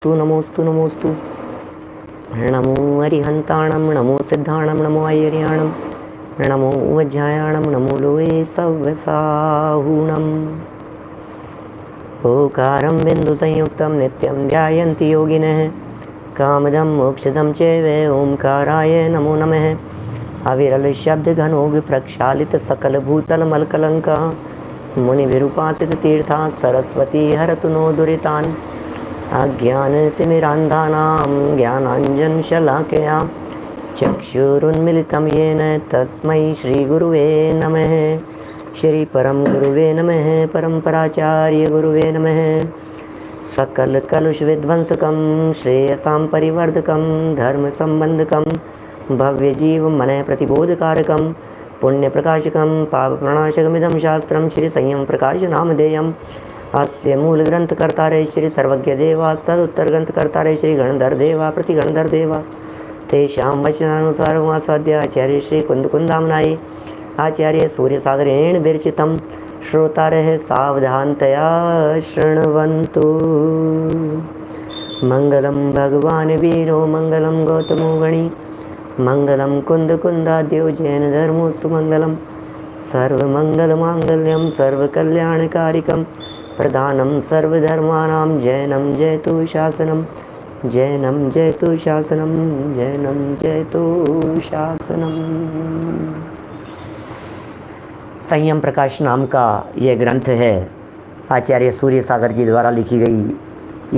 नमोस्तु नमोस्तु। नमो अरिहंताणं नमो सिद्धाणं नमो ऐर्याणं नमो वज्रायाणं नमो लोये सव्यसाहूणम्। ओकारं बिन्दुसंयुक्तं नित्यं ध्यायन्ति योगिनः कामदं मोक्षदं चैव ओंकाराय नमो नमः। अविरलशब्दघनो प्रक्षालितसकलभूतलमलकलङ्कः मुनिभिरुपासिततीर्थाः सरस्वती हरतु नो दुरितान्। अज्ञानतिमिरान्धानां ज्ञानाञ्जनशलाकया चक्षुरुन्मिलितं येन तस्मै श्रीगुरुवे नमः। श्रीपरम गुरुवे नमः। परम्पराचार्य गुरुवे नमः। सकलकलुषविध्वंसकं श्रेयसां परिवर्धकं धर्मसम्बन्धकं भव्यजीवमनः प्रतिबोधकारकं पुण्यप्रकाशकं पापप्रणाशकमिदं शास्त्रं श्रीसंयमप्रकाशनामधेयम्। अस्य मूलग्रंथकर्तारे श्री सर्वज्ञदेवास्तदुत्तरग्रंथकर्तारे श्री गणधरदेवा प्रतिगणधरदेवा तेषां वचनानुसारमासाद्य आचार्य श्री कुन्दकुन्दामनाय आचार्य सूर्यसागरेण विरचितं श्रोतारः सावधानतया शृण्वन्तु। मंगलं भगवान् वीरो मंगलं गौतमो गणी मंगलं कुन्दकुन्दाद्यो जैनधर्मोऽस्तु मंगलं सर्वमङ्गलमाङ्गल्यं सर्वकल्याणकारिकं प्रधानं सर्वधर्माणां जैनं जयतु शासनं जैनं जयतु शासनं जैनं जयतु शासनं। संयम प्रकाश नाम का यह ग्रंथ है, आचार्य सूर्य सागर जी द्वारा लिखी गई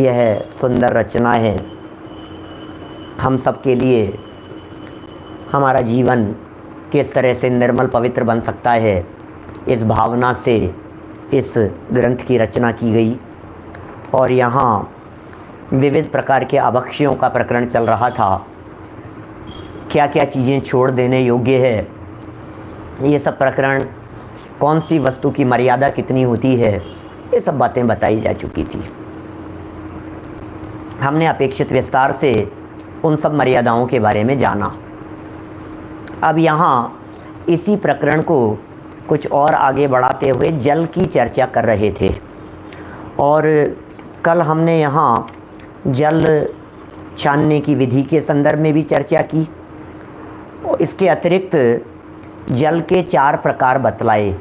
यह सुंदर रचना है। हम सब के लिए हमारा जीवन किस तरह से निर्मल पवित्र बन सकता है, इस भावना से इस ग्रंथ की रचना की गई। और यहाँ विविध प्रकार के अभक्ष्यों का प्रकरण चल रहा था। क्या क्या चीज़ें छोड़ देने योग्य है, ये सब प्रकरण, कौन सी वस्तु की मर्यादा कितनी होती है, ये सब बातें बताई जा चुकी थी। हमने अपेक्षित विस्तार से उन सब मर्यादाओं के बारे में जाना। अब यहाँ इसी प्रकरण को कुछ और आगे बढ़ाते हुए जल की चर्चा कर रहे थे। और कल हमने यहाँ जल छानने की विधि के संदर्भ में भी चर्चा की। और इसके अतिरिक्त जल के 4 प्रकार बतलाए।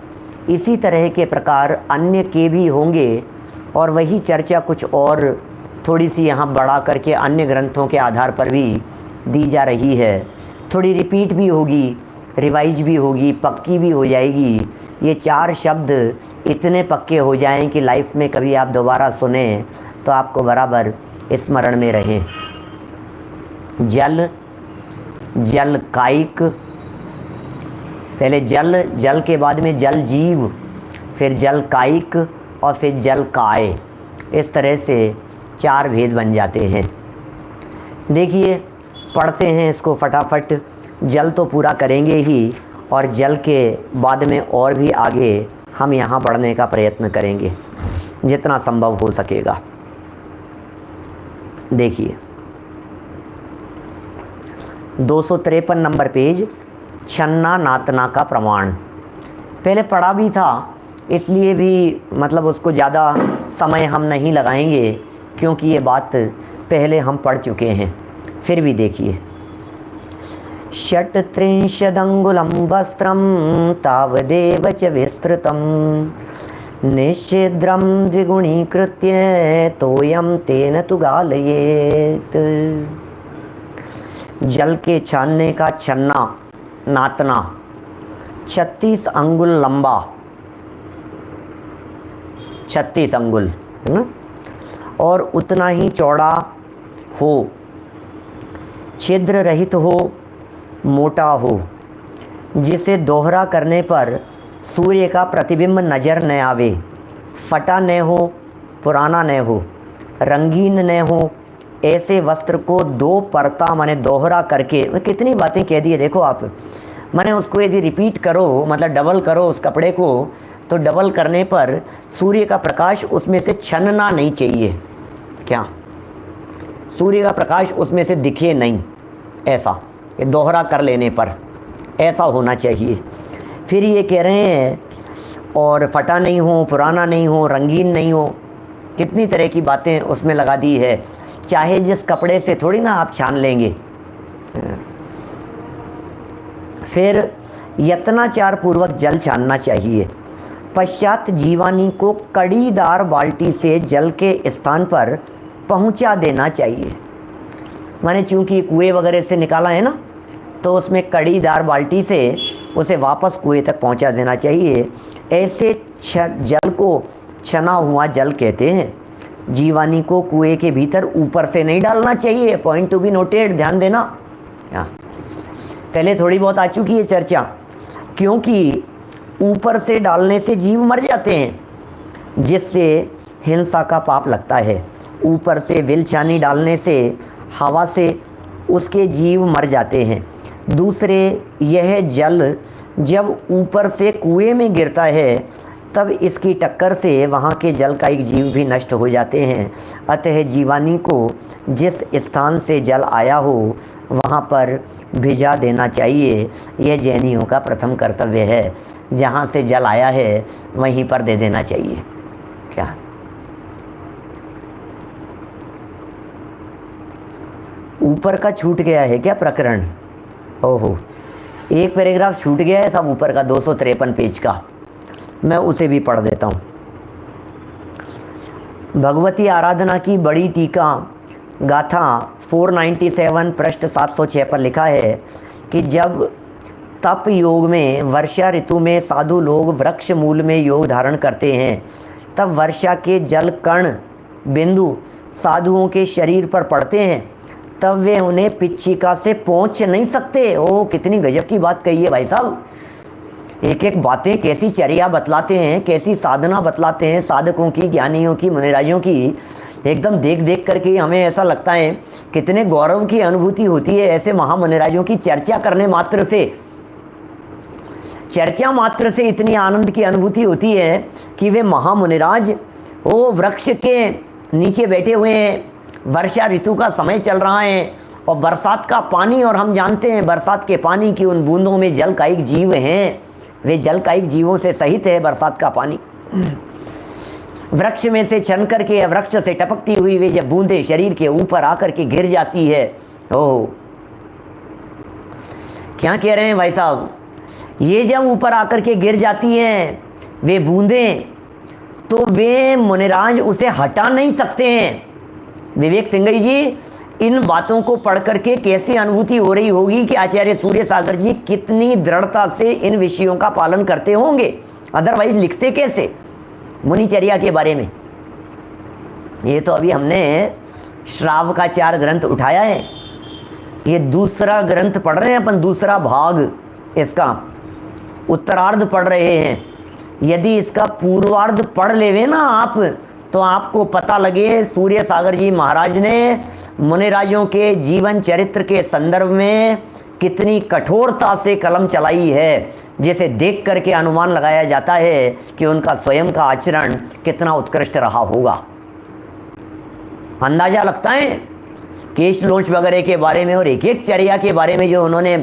इसी तरह के प्रकार अन्य के भी होंगे और वही चर्चा कुछ और थोड़ी सी यहाँ बढ़ा करके अन्य ग्रंथों के आधार पर भी दी जा रही है। थोड़ी रिपीट भी होगी, रिवाइज भी होगी, पक्की भी हो जाएगी। ये 4 शब्द इतने पक्के हो जाएं कि लाइफ में कभी आप दोबारा सुने तो आपको बराबर स्मरण में रहे। जल, जल कायिक, पहले जल, जल के बाद में जल जीव, फिर जल कायिक और फिर जल काय। इस तरह से 4 भेद बन जाते हैं। देखिए, पढ़ते हैं इसको फटाफट। जल तो पूरा करेंगे ही, और जल के बाद में और भी आगे हम यहाँ पढ़ने का प्रयत्न करेंगे जितना संभव हो सकेगा। देखिए 253 नंबर पेज, छन्ना नातना का प्रमाण। पहले पढ़ा भी था, इसलिए भी मतलब उसको ज़्यादा समय हम नहीं लगाएंगे, क्योंकि ये बात पहले हम पढ़ चुके हैं। फिर भी देखिए, षट्त्रिंशदंगुलं वस्त्रं तावदेव च विस्तृतं निश्चिद्रं द्विगुणीकृत्य तोयं तेन तु गालयेत्। जल के छानने का छन्ना नातना 36 अंगुल लंबा, 36 अंगुल है ना, और उतना ही चौड़ा हो, छिद्र रहित हो, मोटा हो, जिसे दोहरा करने पर सूर्य का प्रतिबिंब नज़र न आवे, फटा न हो, पुराना न हो, रंगीन न हो। ऐसे वस्त्र को 2 परता माने दोहरा करके, कितनी बातें कह दी है देखो आप। माने उसको यदि रिपीट करो, मतलब डबल करो उस कपड़े को, तो डबल करने पर सूर्य का प्रकाश उसमें से छनना नहीं चाहिए। क्या सूर्य का प्रकाश उसमें से दिखे नहीं, ऐसा ये दोहरा कर लेने पर ऐसा होना चाहिए। फिर ये कह रहे हैं, और फटा नहीं हो, पुराना नहीं हो, रंगीन नहीं हो, कितनी तरह की बातें उसमें लगा दी है। चाहे जिस कपड़े से थोड़ी ना आप छान लेंगे। फिर यत्नाचार पूर्वक जल छानना चाहिए। पश्चात जीवानी को कड़ीदार बाल्टी से जल के स्थान पर पहुंचा देना चाहिए। माने चूँकि कुएं वगैरह से निकाला है ना, तो उसमें कड़ीदार बाल्टी से उसे वापस कुएं तक पहुंचा देना चाहिए। ऐसे जल को छना हुआ जल कहते हैं। जीवानी को कुएं के भीतर ऊपर से नहीं डालना चाहिए। पॉइंट टू बी नोटेड, ध्यान देना। पहले थोड़ी बहुत आ चुकी है चर्चा, क्योंकि ऊपर से डालने से जीव मर जाते हैं, जिससे हिंसा का पाप लगता है। ऊपर से विलछानी डालने से हवा से उसके जीव मर जाते हैं। दूसरे, यह जल जब ऊपर से कुएं में गिरता है तब इसकी टक्कर से वहाँ के जल का एक जीव भी नष्ट हो जाते हैं। अतः जीवानी को जिस स्थान से जल आया हो वहाँ पर भिजा देना चाहिए। यह जैनियों का प्रथम कर्तव्य है। जहाँ से जल आया है वहीं पर दे देना चाहिए। क्या ऊपर का छूट गया है क्या प्रकरण? ओहो, एक पैराग्राफ छूट गया है सब ऊपर का, 253 पेज का। मैं उसे भी पढ़ देता हूँ। भगवती आराधना की बड़ी टीका गाथा 497 पृष्ठ 706 पर लिखा है कि जब तप योग में वर्षा ऋतु में साधु लोग वृक्ष मूल में योग धारण करते हैं, तब वर्षा के जल कण बिंदु साधुओं के शरीर पर पड़ते हैं, तब वे उन्हें पिच्छिका से पहुँच नहीं सकते। ओह, कितनी गजब की बात कही है भाई साहब। एक एक बातें कैसी चर्या बतलाते हैं, कैसी साधना बतलाते हैं साधकों की, ज्ञानियों की, मुनिराजों की। एकदम देख देख करके हमें ऐसा लगता है कितने गौरव की अनुभूति होती है ऐसे महामुनिराजों की चर्चा करने मात्र से। चर्चा मात्र से इतनी आनंद की अनुभूति होती है कि वे महामुनिराज वो वृक्ष के नीचे बैठे हुए हैं, वर्षा ऋतु का समय चल रहा है और बरसात का पानी, और हम जानते हैं बरसात के पानी की उन बूंदों में जलकायिक जीव हैं। वे जलकायिक जीवों से सहित है बरसात का पानी। वृक्ष में से छन करके या वृक्ष से टपकती हुई वे जब बूंदे शरीर के ऊपर आकर के गिर जाती है, ओह क्या कह रहे हैं भाई साहब, ये जब ऊपर आकर के गिर जाती हैं वे बूंदें, तो वे मुनिराज उसे हटा नहीं सकते हैं। विवेक सिंघई जी, इन बातों को पढ़ करके कैसी अनुभूति हो रही होगी कि आचार्य सूर्य सागर जी कितनी दृढ़ता से इन विषयों का पालन करते होंगे, अदरवाइज लिखते कैसे मुनिचर्या के बारे में। ये तो अभी हमने श्रावकाचार ग्रंथ उठाया है, ये दूसरा ग्रंथ पढ़ रहे हैं अपन, दूसरा भाग इसका उत्तरार्ध पढ़ रहे हैं। यदि इसका पूर्वार्ध पढ़ लेवे ना आप, तो आपको पता लगे सूर्य सागर जी महाराज ने मुनिराजों के जीवन चरित्र के संदर्भ में कितनी कठोरता से कलम चलाई है, जिसे देख करके अनुमान लगाया जाता है कि उनका स्वयं का आचरण कितना उत्कृष्ट रहा होगा। अंदाजा लगता है केश लोच वगैरह के बारे में और एक एक चर्या के बारे में जो उन्होंने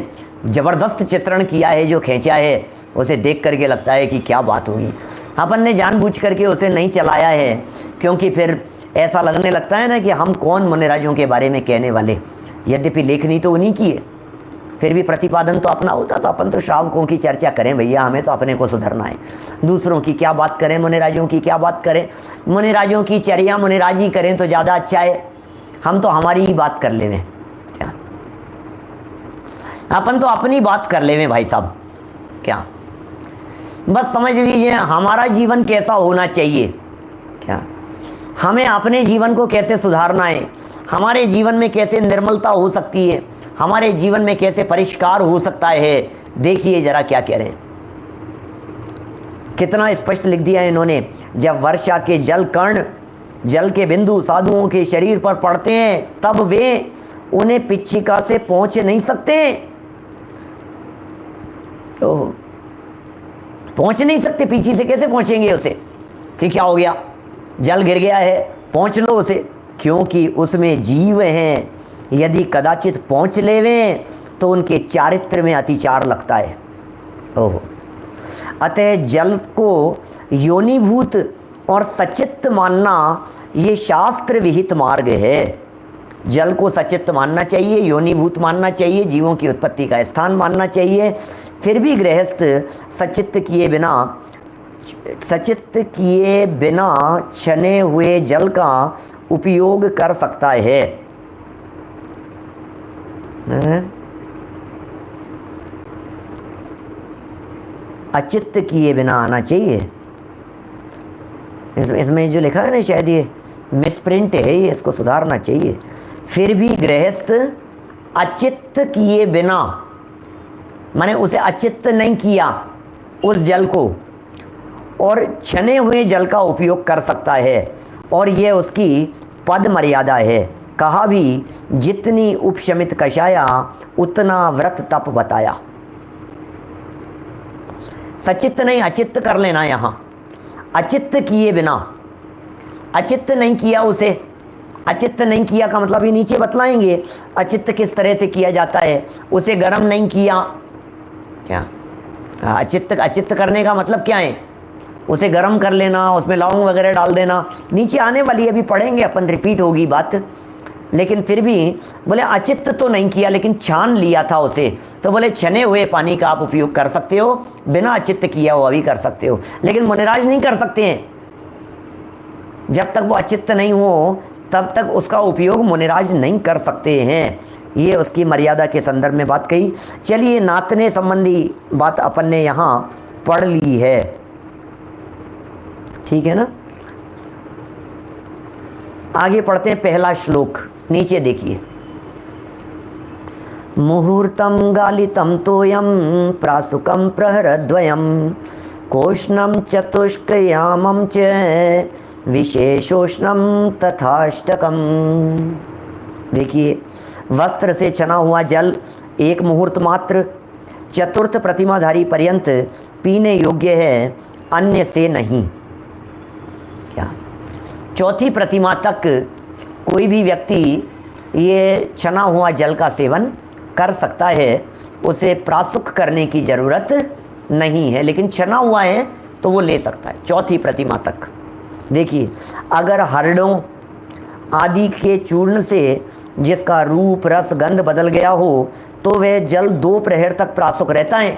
ज़बरदस्त चित्रण किया है, जो खींचा है, उसे देख करके लगता है कि क्या बात होगी। अपन ने जानबूझ करके उसे नहीं चलाया है, क्योंकि फिर ऐसा लगने लगता है ना कि हम कौन मुनिराजों के बारे में कहने वाले। यद्यपि लेखनी तो उन्हीं की है, फिर भी प्रतिपादन तो अपना होता। तो अपन तो श्रावकों की चर्चा करें भैया, हमें तो अपने को सुधरना है। दूसरों की क्या बात करें, मुनिराजों की क्या बात करें। मुनिराजों की चर्या मुनिराजी करें तो ज़्यादा अच्छा है, हम तो हमारी ही बात कर लेवें। क्या अपन तो अपनी बात कर लेवें भाई साहब। क्या बस समझ लीजिए हमारा जीवन कैसा होना चाहिए, क्या हमें अपने जीवन को कैसे सुधारना है, हमारे जीवन में कैसे निर्मलता हो सकती है, हमारे जीवन में कैसे परिष्कार हो सकता है। देखिए जरा क्या कह रहे हैं, कितना स्पष्ट लिख दिया है इन्होंने। जब वर्षा के जल कण, जल के बिंदु साधुओं के शरीर पर पड़ते हैं, तब वे उन्हें पिच्छिका से पहुंच नहीं सकते। तो पहुंच नहीं सकते, पीछे से कैसे पहुंचेंगे उसे कि क्या हो गया, जल गिर गया है, पहुंच लो उसे, क्योंकि उसमें जीव हैं। यदि कदाचित पहुंच लेवें तो उनके चारित्र में अतिचार लगता है। ओहो, अतः जल को योनिभूत और सचित्त मानना ये शास्त्र विहित मार्ग है। जल को सचित्त मानना चाहिए, योनिभूत मानना चाहिए, जीवों की उत्पत्ति का स्थान मानना चाहिए। फिर भी गृहस्थ सचित्त किए बिना छने हुए जल का उपयोग कर सकता है। अचित्त किए बिना आना चाहिए। इसमें जो लिखा है ना, शायद ये मिसप्रिंट है, ये इसको सुधारना चाहिए। फिर भी गृहस्थ अचित्त किए बिना, माने उसे अचित्त नहीं किया उस जल को, और छने हुए जल का उपयोग कर सकता है, और यह उसकी पद मर्यादा है। कहा भी जितनी उपशमित कषाया उतना व्रत तप बताया। सचित्त नहीं अचित्त कर लेना यहाँ, अचित्त किए बिना, अचित्त नहीं किया उसे। अचित्त नहीं किया का मतलब ये नीचे बतलाएंगे अचित्त किस तरह से किया जाता है। उसे गर्म नहीं किया, क्या अचित्त करने का मतलब क्या है? उसे गर्म कर लेना, उसमें लौंग वगैरह डाल देना। नीचे आने वाली अभी पढ़ेंगे अपन, रिपीट होगी बात। लेकिन फिर भी बोले अचित्त तो नहीं किया, लेकिन छान लिया था उसे, तो बोले छने हुए पानी का आप उपयोग कर सकते हो, बिना अचित्त किया हुआ भी कर सकते हो। लेकिन मुनिराज नहीं कर सकते हैं, जब तक वो अचित्त नहीं हो तब तक उसका उपयोग मुनिराज नहीं कर सकते हैं। ये उसकी मर्यादा के संदर्भ में बात कही। चलिए, नातने संबंधी बात अपन ने यहाँ पढ़ ली है, ठीक है ना। आगे पढ़ते हैं पहला श्लोक, नीचे देखिए। मुहूर्तम गालितम तोयम प्रासुकम प्रहरद्वयम कोष्णम चतुष्कयामम च विशेषोष्णम तथाष्टकम। देखिए, वस्त्र से छना हुआ जल एक मुहूर्त मात्र चतुर्थ प्रतिमाधारी पर्यंत पीने योग्य है, अन्य से नहीं। क्या चौथी प्रतिमा तक कोई भी व्यक्ति ये छना हुआ जल का सेवन कर सकता है, उसे प्रासुक करने की ज़रूरत नहीं है। लेकिन छना हुआ है तो वो ले सकता है चौथी प्रतिमा तक। देखिए, अगर हरड़ों आदि के चूर्ण से जिसका रूप रस गंध बदल गया हो तो वह जल 2 प्रहर तक प्रासुक रहता है।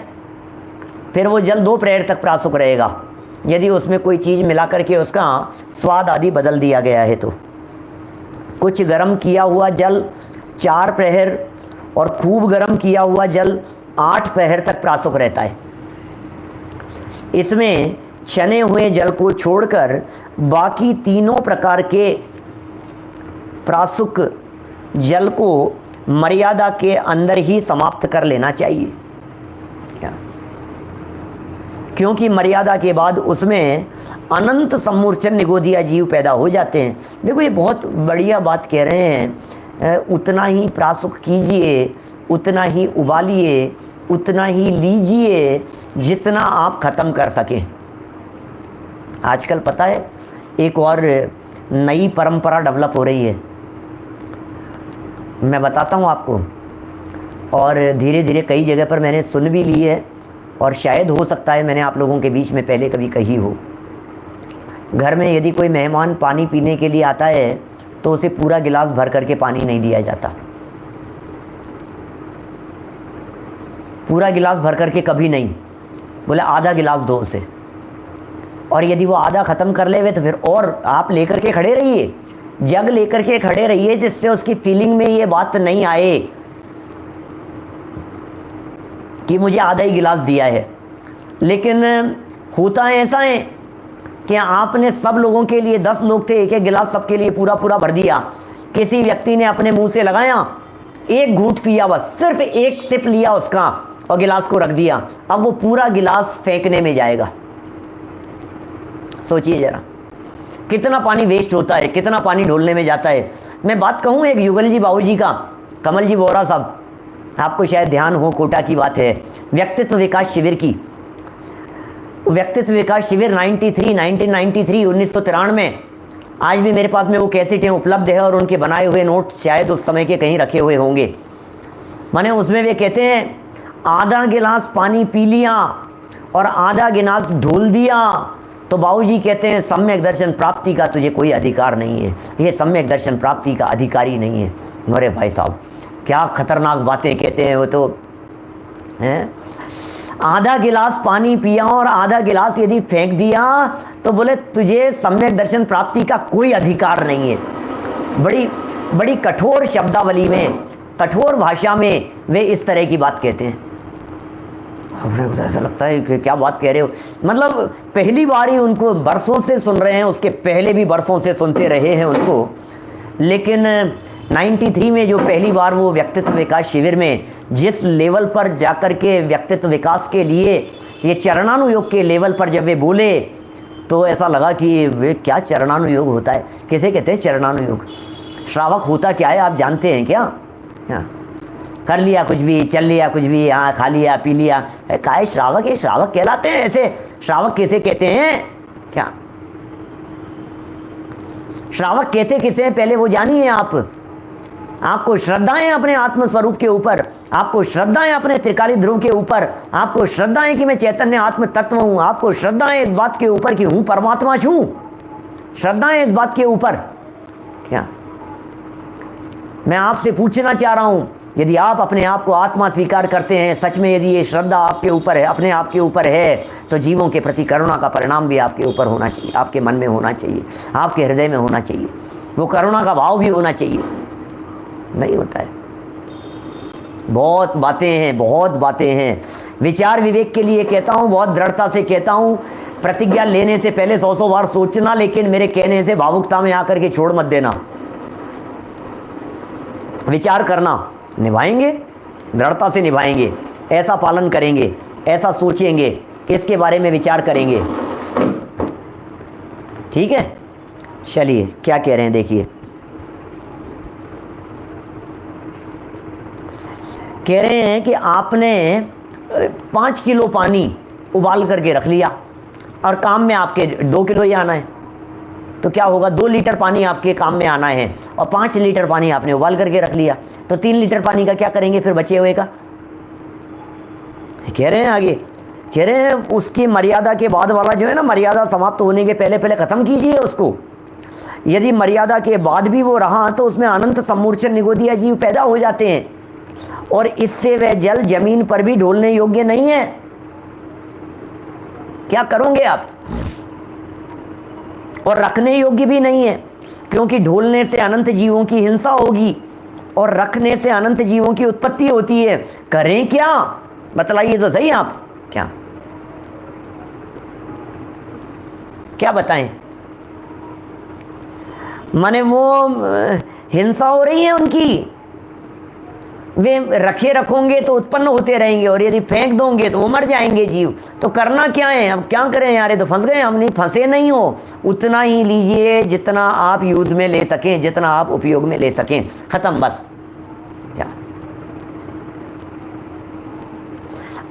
फिर वो जल 2 प्रहर तक प्रासुक रहेगा यदि उसमें कोई चीज़ मिला करके उसका स्वाद आदि बदल दिया गया है तो। कुछ गर्म किया हुआ जल 4 प्रहर और खूब गर्म किया हुआ जल 8 प्रहर तक प्रासुक रहता है। इसमें छने हुए जल को छोड़कर बाकी तीनों प्रकार के प्रासुक जल को मर्यादा के अंदर ही समाप्त कर लेना चाहिए। क्या? क्योंकि मर्यादा के बाद उसमें अनंत सम्मूर्छन निगोदिया जीव पैदा हो जाते हैं। देखो, ये बहुत बढ़िया बात कह रहे हैं। उतना ही प्रासुक कीजिए, उतना ही उबालिए, उतना ही लीजिए जितना आप ख़त्म कर सकें। आजकल पता है एक और नई परंपरा डेवलप हो रही है, मैं बताता हूँ आपको। और धीरे धीरे कई जगह पर मैंने सुन भी ली है, और शायद हो सकता है मैंने आप लोगों के बीच में पहले कभी कही हो। घर में यदि कोई मेहमान पानी पीने के लिए आता है तो उसे पूरा गिलास भर करके पानी नहीं दिया जाता। पूरा गिलास भर करके कभी नहीं, बोले आधा गिलास दो उसे। और यदि वो आधा ख़त्म कर ले तो फिर और आप लेकर के खड़े रहिए, जग लेकर के खड़े रहिए, जिससे उसकी फीलिंग में ये बात नहीं आए कि मुझे आधा ही गिलास दिया है। लेकिन होता है ऐसा है कि आपने सब लोगों के लिए, 10 लोग थे, एक एक गिलास सबके लिए पूरा पूरा भर दिया। किसी व्यक्ति ने अपने मुंह से लगाया, एक घूंट पिया, बस सिर्फ एक सिप लिया उसका और गिलास को रख दिया। अब वो पूरा गिलास फेंकने में जाएगा। सोचिए जरा कितना पानी वेस्ट होता है, कितना पानी ढोलने में जाता है। मैं बात कहूँ एक युगल जी बाबू जी का, कमल जी बोरा साहब, आपको शायद ध्यान हो, कोटा की बात है, व्यक्तित्व विकास शिविर की। व्यक्तित्व विकास शिविर 1993 में आज भी मेरे पास में वो कैसेटें उपलब्ध है और उनके बनाए हुए नोट शायद उस समय के कहीं रखे हुए होंगे। माने उसमें वे कहते हैं आधा गिलास पानी पी लिया और आधा गिलास ढोल दिया तो बाबूजी कहते हैं सम्यक दर्शन प्राप्ति का तुझे कोई अधिकार नहीं है, ये सम्यक दर्शन प्राप्ति का अधिकारी नहीं है। अरे भाई साहब क्या खतरनाक बातें कहते हैं वो तो हैं। आधा गिलास पानी पिया और आधा गिलास यदि फेंक दिया तो बोले तुझे सम्यक दर्शन प्राप्ति का कोई अधिकार नहीं है। बड़ी बड़ी कठोर शब्दावली में, कठोर भाषा में वे इस तरह की बात कहते हैं। हमें ऐसा लगता है कि क्या बात कह रहे हो, मतलब पहली बार ही उनको बरसों से सुन रहे हैं, उसके पहले भी बरसों से सुनते रहे हैं उनको, लेकिन 93 में जो पहली बार वो व्यक्तित्व विकास शिविर में जिस लेवल पर जाकर के व्यक्तित्व विकास के लिए ये चरणानुयोग के लेवल पर जब वे बोले तो ऐसा लगा कि वे क्या चरणानुयोग होता है, किसे कहते हैं चरणानुयोग। श्रावक होता क्या है आप जानते हैं क्या? कर लिया कुछ भी, चल लिया कुछ भी, हाँ खा लिया पी लिया, क्या है श्रावक? ये श्रावक कहलाते हैं ऐसे? श्रावक किसे कहते हैं? क्या श्रावक कहते किसे हैं पहले वो जानिए आप। आपको श्रद्धा है अपने आत्मस्वरूप के ऊपर, आपको श्रद्धा है अपने त्रिकाली ध्रुव के ऊपर, आपको श्रद्धा है कि मैं चैतन्य आत्म तत्व हूं, आपको श्रद्धा है इस बात के ऊपर कि हूं परमात्मा छूं, श्रद्धा है इस बात के ऊपर क्या? मैं आपसे पूछना चाह रहा हूं, यदि आप अपने आप को आत्मा स्वीकार करते हैं, सच में यदि ये श्रद्धा आपके ऊपर है, अपने आप के ऊपर है, तो जीवों के प्रति करुणा का परिणाम भी आपके ऊपर होना चाहिए, आपके मन में होना चाहिए, आपके हृदय में होना चाहिए, वो करुणा का भाव भी होना चाहिए। नहीं होता है। बहुत बातें हैं, बहुत बातें हैं। विचार विवेक के लिए कहता हूँ, बहुत दृढ़ता से कहता हूँ, प्रतिज्ञा लेने से पहले 100 बार सोचना, लेकिन मेरे कहने से भावुकता में आकर के छोड़ मत देना। विचार करना, निभाएंगे, दृढ़ता से निभाएंगे, ऐसा पालन करेंगे, ऐसा सोचेंगे, इसके बारे में विचार करेंगे। ठीक है, चलिए क्या कह रहे हैं देखिए। कह रहे हैं कि आपने 5 किलो पानी उबाल करके रख लिया और काम में आपके 2 किलो ही आना है, तो क्या होगा? 2 लीटर पानी आपके काम में आना है और 5 लीटर पानी आपने उबाल करके रख लिया, तो 3 लीटर पानी का क्या करेंगे फिर बचे हुए का? कह रहे हैं आगे, कह रहे हैं उसकी मर्यादा के बाद वाला जो है ना, मर्यादा समाप्त होने के पहले पहले ख़त्म कीजिए उसको। यदि मर्यादा के बाद भी वो रहा तो उसमें अनंत सम्मूर्छन निगोदिया जीव पैदा हो जाते हैं और इससे वह जल जमीन पर भी ढोलने योग्य नहीं है। क्या करोगे आप? और रखने योग्य भी नहीं है, क्योंकि ढोलने से अनंत जीवों की हिंसा होगी और रखने से अनंत जीवों की उत्पत्ति होती है। करें क्या? बतलाइए तो सही आप। क्या क्या बताएं? माने वो हिंसा हो रही है उनकी, वे रखे रखोगे तो उत्पन्न होते रहेंगे और यदि फेंक दोगे तो वो मर जाएंगे जीव। तो करना क्या है? अब क्या करें यार, ये तो फंस गए हम। नहीं फंसे नहीं हो, उतना ही लीजिए जितना आप यूज़ में ले सकें, जितना आप उपयोग में ले सकें, ख़त्म बस। क्या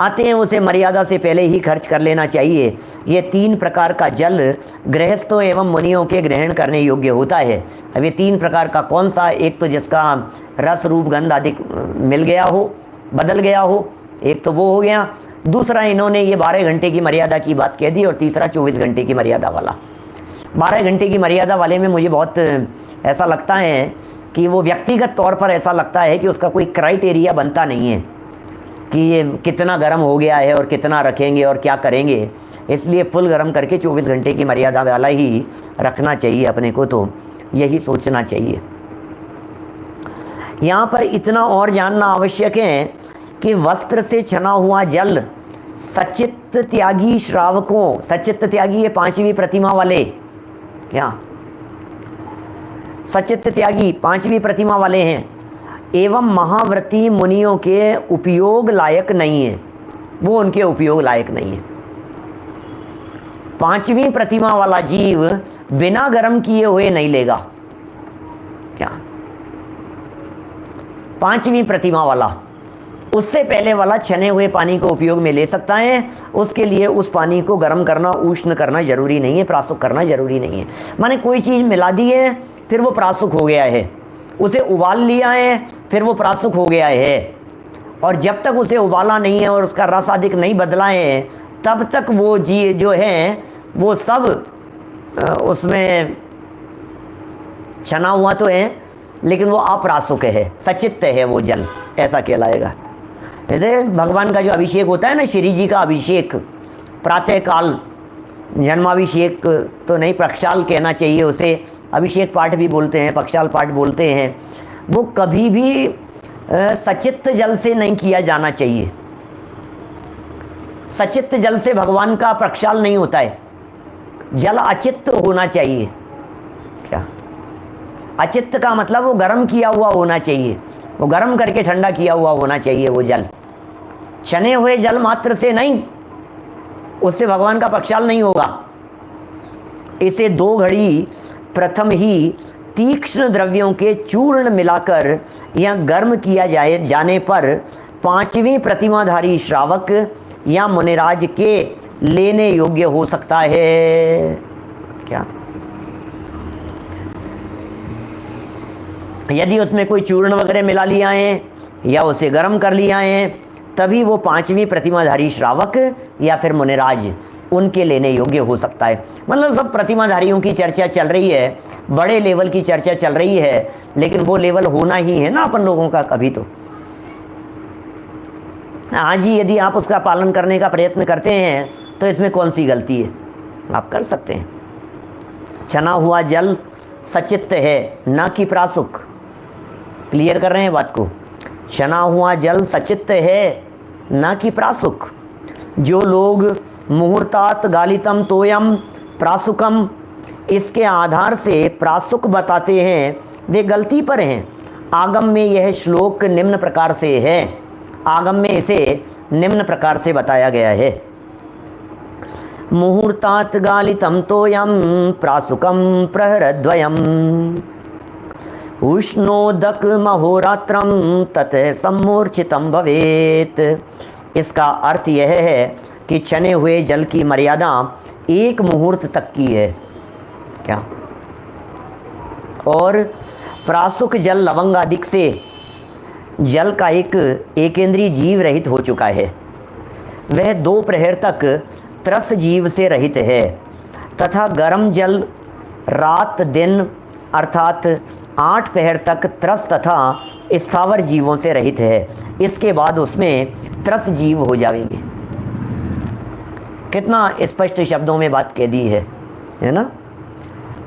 आते हैं उसे मर्यादा से पहले ही खर्च कर लेना चाहिए। ये 3 प्रकार का जल गृहस्थों एवं मुनियों के ग्रहण करने योग्य होता है। अब ये 3 प्रकार का कौन सा? एक तो जिसका रस रूप गंध आदि मिल गया हो, बदल गया हो, एक तो वो हो गया। दूसरा इन्होंने ये 12 घंटे की मर्यादा की बात कह दी और तीसरा 24 घंटे की मर्यादा वाला। 12 घंटे की मर्यादा वाले में मुझे बहुत ऐसा लगता है कि वो व्यक्तिगत तौर पर ऐसा लगता है कि उसका कोई क्राइटेरिया बनता नहीं है कि ये कितना गर्म हो गया है और कितना रखेंगे और क्या करेंगे, इसलिए फुल गर्म करके 24 घंटे की मर्यादा वाला ही रखना चाहिए अपने को, तो यही सोचना चाहिए। यहाँ पर इतना और जानना आवश्यक है कि वस्त्र से छना हुआ जल सचित्त त्यागी श्रावकों, सचित्त त्यागी ये 5वीं प्रतिमा वाले, क्या सचित्त त्यागी 5वीं प्रतिमा वाले हैं, एवं महाव्रती मुनियों के उपयोग लायक नहीं है। वो उनके उपयोग लायक नहीं है। 5वीं प्रतिमा वाला जीव बिना गर्म किए हुए नहीं लेगा। क्या 5वीं प्रतिमा वाला, उससे पहले वाला छने हुए पानी को उपयोग में ले सकता है। उसके लिए उस पानी को गर्म करना, उष्ण करना जरूरी नहीं है, प्रासुक करना जरूरी नहीं है। माने कोई चीज़ मिला दी है फिर वो प्रासुक हो गया है, उसे उबाल लिया है फिर वो प्रासुक हो गया है, और जब तक उसे उबाला नहीं है और उसका रस अधिक नहीं बदला है तब तक वो जी जो है वो सब उसमें छना हुआ तो है लेकिन वो अप्रासुक है, सचित्त है वो जल, ऐसा कहलाएगा। जैसे भगवान का जो अभिषेक होता है ना, श्री जी का अभिषेक प्रातःकाल, जन्माभिषेक तो नहीं, प्रक्षाल कहना चाहिए उसे, अभिषेक पाठ भी बोलते हैं, प्रक्षाल पाठ बोलते हैं, वो कभी भी सचित्त जल से नहीं किया जाना चाहिए। सचित्त जल से भगवान का प्रक्षाल नहीं होता है, जल अचित्त होना चाहिए। क्या अचित्त का मतलब वो गर्म किया हुआ होना चाहिए, वो गर्म करके ठंडा किया हुआ होना चाहिए वो जल। छने हुए जल मात्र से नहीं, उससे भगवान का प्रक्षाल नहीं होगा। इसे 2 घड़ी प्रथम ही तीक्ष्ण द्रव्यों के चूर्ण मिलाकर या गर्म किया जाने पर 5वीं प्रतिमाधारी श्रावक या मुनिराज के लेने योग्य हो सकता है। क्या यदि उसमें कोई चूर्ण वगैरह मिला लिया है या उसे गर्म कर लिया है, तभी वो 5वीं प्रतिमाधारी श्रावक या फिर मुनिराज उनके लेने योग्य हो सकता है। मतलब सब प्रतिमाधारियों की चर्चा चल रही है, बड़े लेवल की चर्चा चल रही है, लेकिन वो लेवल होना ही है ना अपन लोगों का कभी तो। आज ही यदि आप उसका पालन करने का प्रयत्न करते हैं तो इसमें कौन सी गलती है, आप कर सकते हैं। छना हुआ जल सचित्त है, ना कि प्रासुक। क्लियर कर रहे हैं बात को। छना हुआ जल सचित्त है, ना कि प्रासुक। जो लोग मुहूर्तात गालितम तोयम प्रासुकम इसके आधार से प्रासुक बताते हैं, वे गलती पर हैं। आगम में यह श्लोक निम्न प्रकार से है, आगम में इसे निम्न प्रकार से बताया गया है। मुहूर्तात गालितम तोयम प्रासुकम प्रहरद्वयम उष्णोदक महोरात्रम ततः सम्मूर्छितम भवेत। इसका अर्थ यह है कि छने हुए जल की मर्यादा 1 मुहूर्त तक की है। क्या और प्रासुक जल लवंगादिक से जल का एक एकेंद्रीय जीव रहित हो चुका है। वह 2 प्रहर तक त्रस जीव से रहित है तथा गर्म जल रात दिन अर्थात 8 पहर तक त्रस तथा स्थावर जीवों से रहित है। इसके बाद उसमें त्रस जीव हो जाएंगे। कितना स्पष्ट शब्दों में बात कह दी है ना।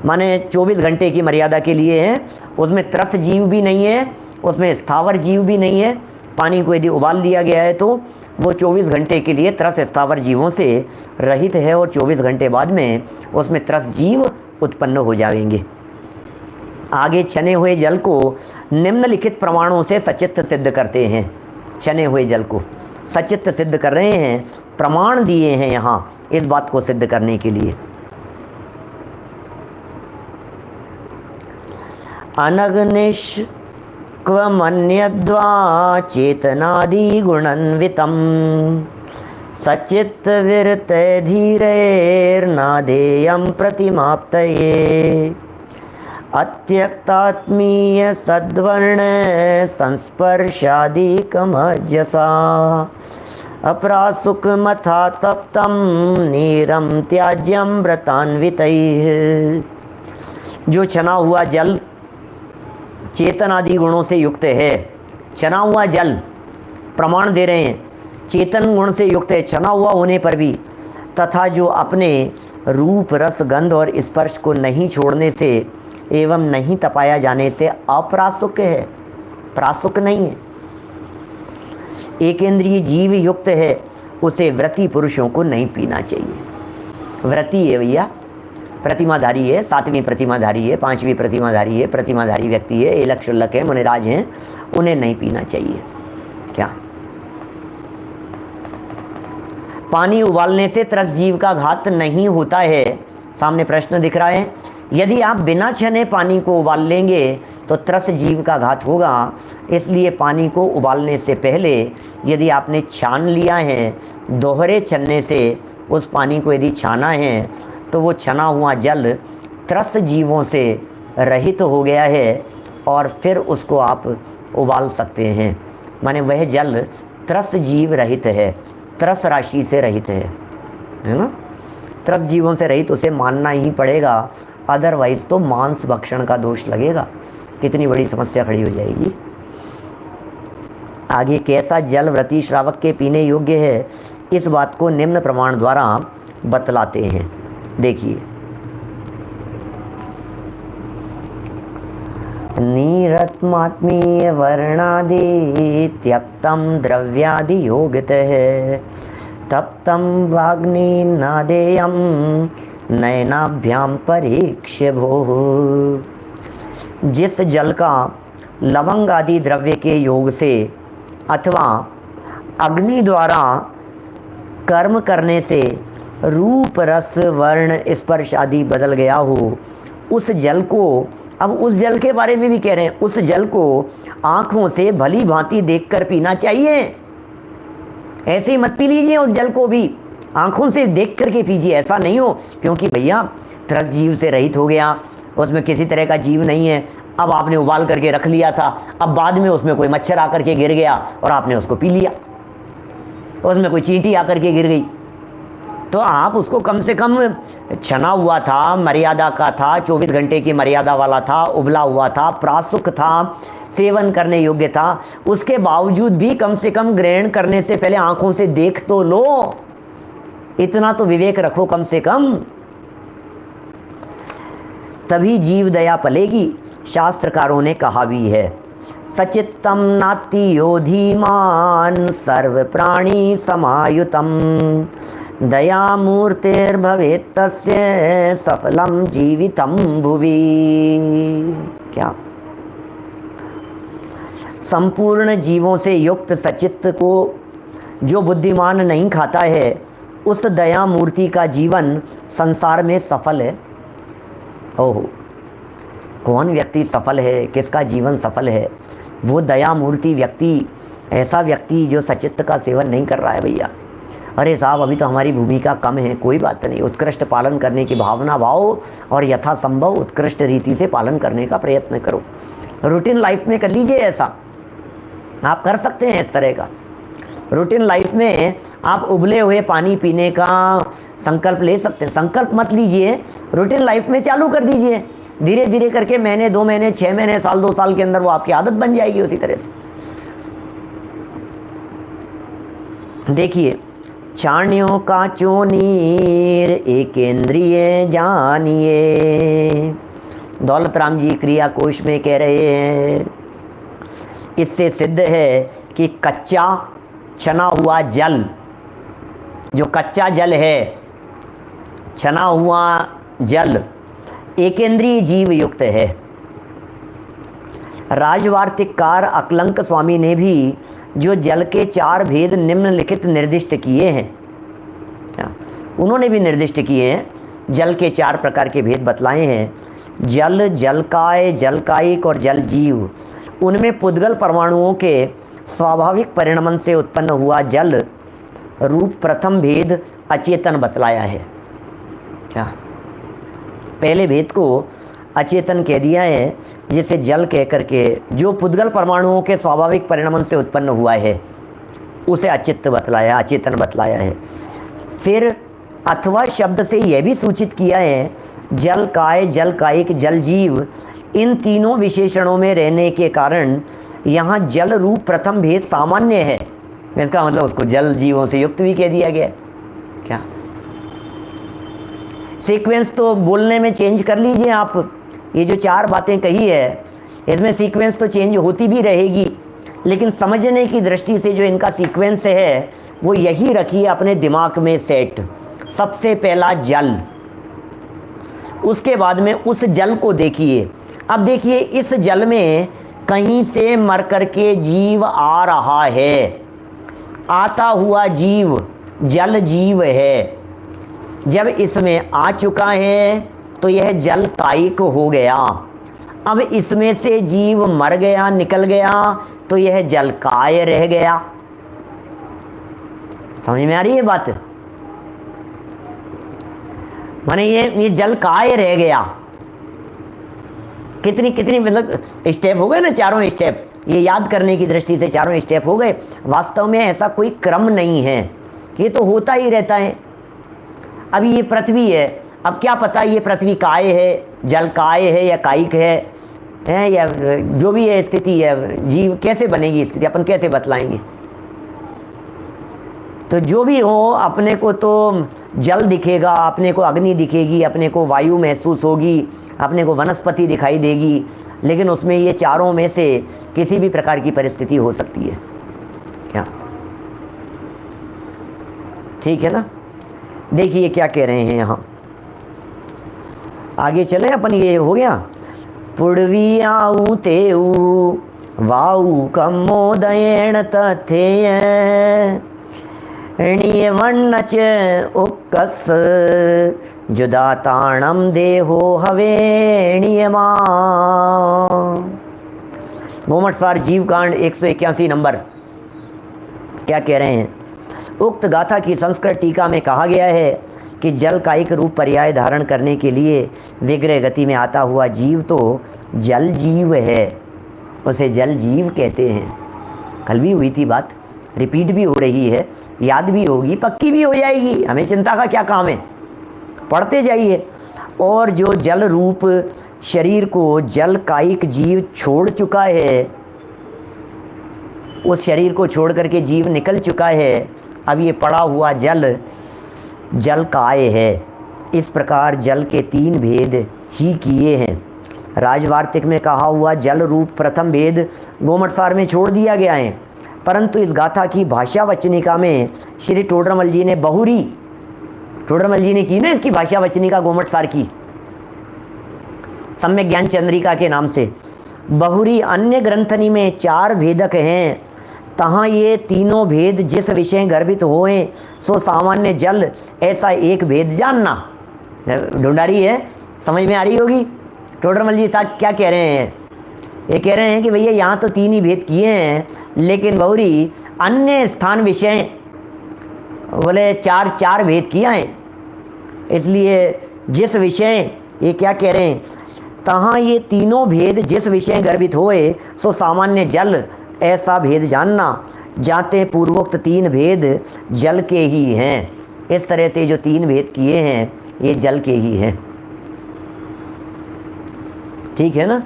माने 24 घंटे की मर्यादा के लिए है, उसमें त्रस जीव भी नहीं है, उसमें स्थावर जीव भी नहीं है। पानी को यदि उबाल दिया गया है तो वो 24 घंटे के लिए त्रस स्थावर जीवों से रहित है और 24 घंटे बाद में उसमें त्रस जीव उत्पन्न हो जाएंगे। आगे छने हुए जल को निम्नलिखित प्रमाणों से सचित्त सिद्ध करते हैं। छने हुए जल को सचित्त सिद्ध कर रहे हैं, प्रमाण दिए हैं यहाँ इस बात को सिद्ध करने के लिए। अनग्निष्क्वमन्यद्वा चेतनादि गुणन्वितं सचित्त विरते धीरेर्नादेयं प्रतिमाप्तये अत्यक्तात्मीय सद्वर्ण संस्पर्शादिकमज्जसा अप्रासुक मथा तप्तं नीरं त्याज्यं व्रतान्वितैः। जो छना हुआ जल चेतन आदि गुणों से युक्त है, छना हुआ जल प्रमाण दे रहे हैं चेतन गुण से युक्त है छना हुआ होने पर भी, तथा जो अपने रूप रस गंध और स्पर्श को नहीं छोड़ने से एवं नहीं तपाया जाने से अप्रासुक है, प्रासुक नहीं है। एकेंद्रीय जीव युक्त है, उसे व्रती पुरुषों को नहीं पीना चाहिए। व्रती है भैया, प्रतिमाधारी है, 7वीं प्रतिमाधारी है, 5वीं प्रतिमाधारी है, प्रतिमाधारी व्यक्ति है, एलक शुल्लक है, मुनिराज हैं, उन्हें नहीं पीना चाहिए। क्या पानी उबालने से त्रस जीव का घात नहीं होता है? सामने प्रश्न दिख रहा है। यदि आप बिना छने पानी को उबाल लेंगे तो त्रस जीव का घात होगा। इसलिए पानी को उबालने से पहले यदि आपने छान लिया है, दोहरे छन्ने से उस पानी को यदि छाना है तो वो छना हुआ जल त्रस जीवों से रहित हो गया है और फिर उसको आप उबाल सकते हैं। माने वह जल त्रस जीव रहित है, त्रस राशि से रहित है ना। त्रस जीवों से रहित उसे मानना ही पड़ेगा, अदरवाइज़ तो मांस भक्षण का दोष लगेगा। कितनी बड़ी समस्या खड़ी हो जाएगी। आगे कैसा जल व्रती श्रावक के पीने योग्य है, इस बात को निम्न प्रमाण द्वारा बतलाते हैं। देखिए, नीरत्मात्मीय वर्णादि त्यक्तम द्रव्यादि योगतः तप्तम वाग्नि नादेयम नयनाभ्याम परीक्ष्य भोः। जिस जल का लवंग आदि द्रव्य के योग से अथवा अग्नि द्वारा कर्म करने से रूप रस वर्ण स्पर्श आदि बदल गया हो, उस जल को, अब उस जल के बारे में भी कह रहे हैं, उस जल को आँखों से भली भांति देखकर पीना चाहिए। ऐसे ही मत पी लीजिए, उस जल को भी आँखों से देख करके पीजिए। ऐसा नहीं हो क्योंकि भैया त्रस जीव से रहित हो गया, उसमें किसी तरह का जीव नहीं है, अब आपने उबाल करके रख लिया था, अब बाद में उसमें कोई मच्छर आकर के गिर गया और आपने उसको पी लिया, उसमें कोई चींटी आकर के गिर गई, तो आप उसको कम से कम छना हुआ था, मर्यादा का था, 24 घंटे की मर्यादा वाला था, उबला हुआ था, प्रासुक था, सेवन करने योग्य था, उसके बावजूद भी कम से कम ग्रहण करने से पहले आंखों से देख तो लो। इतना तो विवेक रखो कम से कम, तभी जीव दया पलेगी। शास्त्रकारों ने कहा भी है, सचित्तम नाति योधीमान सर्व प्राणी समायुतम दयामूर्तिर्भवेत् तस्य सफलम जीवितम भुवि। क्या संपूर्ण जीवों से युक्त सचित्त को जो बुद्धिमान नहीं खाता है, उस दया मूर्ति का जीवन संसार में सफल है। ओहो, कौन व्यक्ति सफल है, किसका जीवन सफल है? वो दया मूर्ति व्यक्ति, ऐसा व्यक्ति जो सचित्त का सेवन नहीं कर रहा है। भैया अरे साहब, अभी तो हमारी भूमिका कम है, कोई बात नहीं, उत्कृष्ट पालन करने की भावना भाव और यथासंभव उत्कृष्ट रीति से पालन करने का प्रयत्न करो। रूटीन लाइफ में कर लीजिए, ऐसा आप कर सकते हैं। इस तरह का रूटीन लाइफ में आप उबले हुए पानी पीने का संकल्प ले सकते हैं। संकल्प मत लीजिए, रूटीन लाइफ में चालू कर दीजिए। धीरे धीरे करके महीने, 2 महीने, 6 महीने, साल, 2 साल के अंदर वो आपकी आदत बन जाएगी उसी तरह से। देखिए, चाणियों का चोनीर एकेंद्रिय जानिए, दौलत राम जी क्रिया कोश में कह रहे हैं। इससे सिद्ध है कि कच्चा छना हुआ जल, जो कच्चा जल है, छना हुआ जल एकेंद्रीय जीव युक्त है। राजवार्तिककार अकलंक स्वामी ने भी जो जल के 4 भेद निम्नलिखित निर्दिष्ट किए हैं, उन्होंने भी निर्दिष्ट किए हैं। जल के 4 प्रकार के भेद बतलाए हैं। जल, जलकाय, जलकायिक और जल जीव। उनमें पुद्गल परमाणुओं के स्वाभाविक परिणमन से उत्पन्न हुआ जल रूप प्रथम भेद अचेतन बतलाया है। क्या पहले भेद को अचेतन कह दिया है, जिसे जल कह करके जो पुद्गल परमाणुओं के स्वाभाविक परिणमन से उत्पन्न हुआ है उसे अचित्त बतलाया, अचेतन बतलाया है। फिर अथवा शब्द से यह भी सूचित किया है, जल काय, जल कायिक, जल जीव, इन तीनों विशेषणों में रहने के कारण यहाँ जल रूप प्रथम भेद सामान्य है। इसका मतलब उसको जल जीवों से युक्त भी कह दिया गया। क्या सीक्वेंस तो बोलने में चेंज कर लीजिए आप। ये जो 4 बातें कही है, इसमें सीक्वेंस तो चेंज होती भी रहेगी, लेकिन समझने की दृष्टि से जो इनका सीक्वेंस है वो यही रखिए अपने दिमाग में सेट। सबसे पहला जल, उसके बाद में उस जल को देखिए। अब देखिए, इस जल में कहीं से मर करके जीव आ रहा है, आता हुआ जीव जल जीव है। जब इसमें आ चुका है तो यह जल कायिक हो गया। अब इसमें से जीव मर गया, निकल गया, तो यह जल काय रह गया। समझ में आ रही है बात? माने ये जल काय रह गया। कितनी मतलब स्टेप हो गए ना, 4 स्टेप। ये याद करने की दृष्टि से 4 स्टेप हो गए। वास्तव में ऐसा कोई क्रम नहीं है, ये तो होता ही रहता है। अभी ये पृथ्वी है, अब क्या पता ये पृथ्वी काय है, जल काय है या कायिक है, है या जो भी है स्थिति है, जीव कैसे बनेगी स्थिति, अपन कैसे बतलाएंगे। तो जो भी हो, अपने को तो जल दिखेगा, अपने को अग्नि दिखेगी, अपने को वायु महसूस होगी, अपने को वनस्पति दिखाई देगी, लेकिन उसमें ये चारों में से किसी भी प्रकार की परिस्थिति हो सकती है क्या? ठीक है ना। देखिए क्या कह रहे हैं यहाँ, आगे चले अपन। ये हो गया पुड़वी आऊ तेऊ वाऊ कमोदयण तथेय वण्णच उक्कस जुदा ताणम देहो हवे नियमा। गोमटसार जीवकांड 181 नंबर क्या कह रहे हैं? उक्त गाथा की संस्कृत टीका में कहा गया है कि जल का एक रूप पर्याय धारण करने के लिए विग्रह गति में आता हुआ जीव तो जल जीव है, उसे जल जीव कहते हैं। कल भी हुई थी बात, रिपीट भी हो रही है, याद भी होगी, पक्की भी हो जाएगी, हमें चिंता का क्या काम है, पढ़ते जाइए। और जो जल रूप शरीर को जल कायिक जीव छोड़ चुका है, उस शरीर को छोड़ करके जीव निकल चुका है, अब ये पड़ा हुआ जल जल काय है। इस प्रकार जल के 3 भेद ही किए हैं। राजवार्तिक में कहा हुआ जल रूप प्रथम भेद गोमटसार में छोड़ दिया गया है, परंतु इस गाथा की भाषा वचनिका में श्री टोडरमल जी ने बहुरी, टोडरमल जी ने की ना इसकी भाषा वचनिका गोमटसार की, सम्यक ज्ञान चंद्रिका के नाम से। बहुरी अन्य ग्रंथनी में 4 भेदक हैं, तहाँ ये तीनों भेद जिस विषय गर्भित होए सो सामान्य जल, ऐसा एक भेद जानना। ढूंढारी है, समझ में आ रही होगी। टोडरमल जी साहब क्या कह रहे हैं? ये कह रहे हैं कि भैया यहाँ तो 3 ही भेद किए हैं, लेकिन बहुरी अन्य स्थान विषय बोले 4 भेद किया है। इसलिए जिस विषय, ये क्या कह रहे हैं, तहाँ ये तीनों भेद जिस विषय गर्भित होए सो सामान्य जल, ऐसा भेद जानना। जाते पूर्वोक्त 3 भेद जल के ही हैं। इस तरह से जो 3 भेद किए हैं ये जल के ही हैं। ठीक है ना।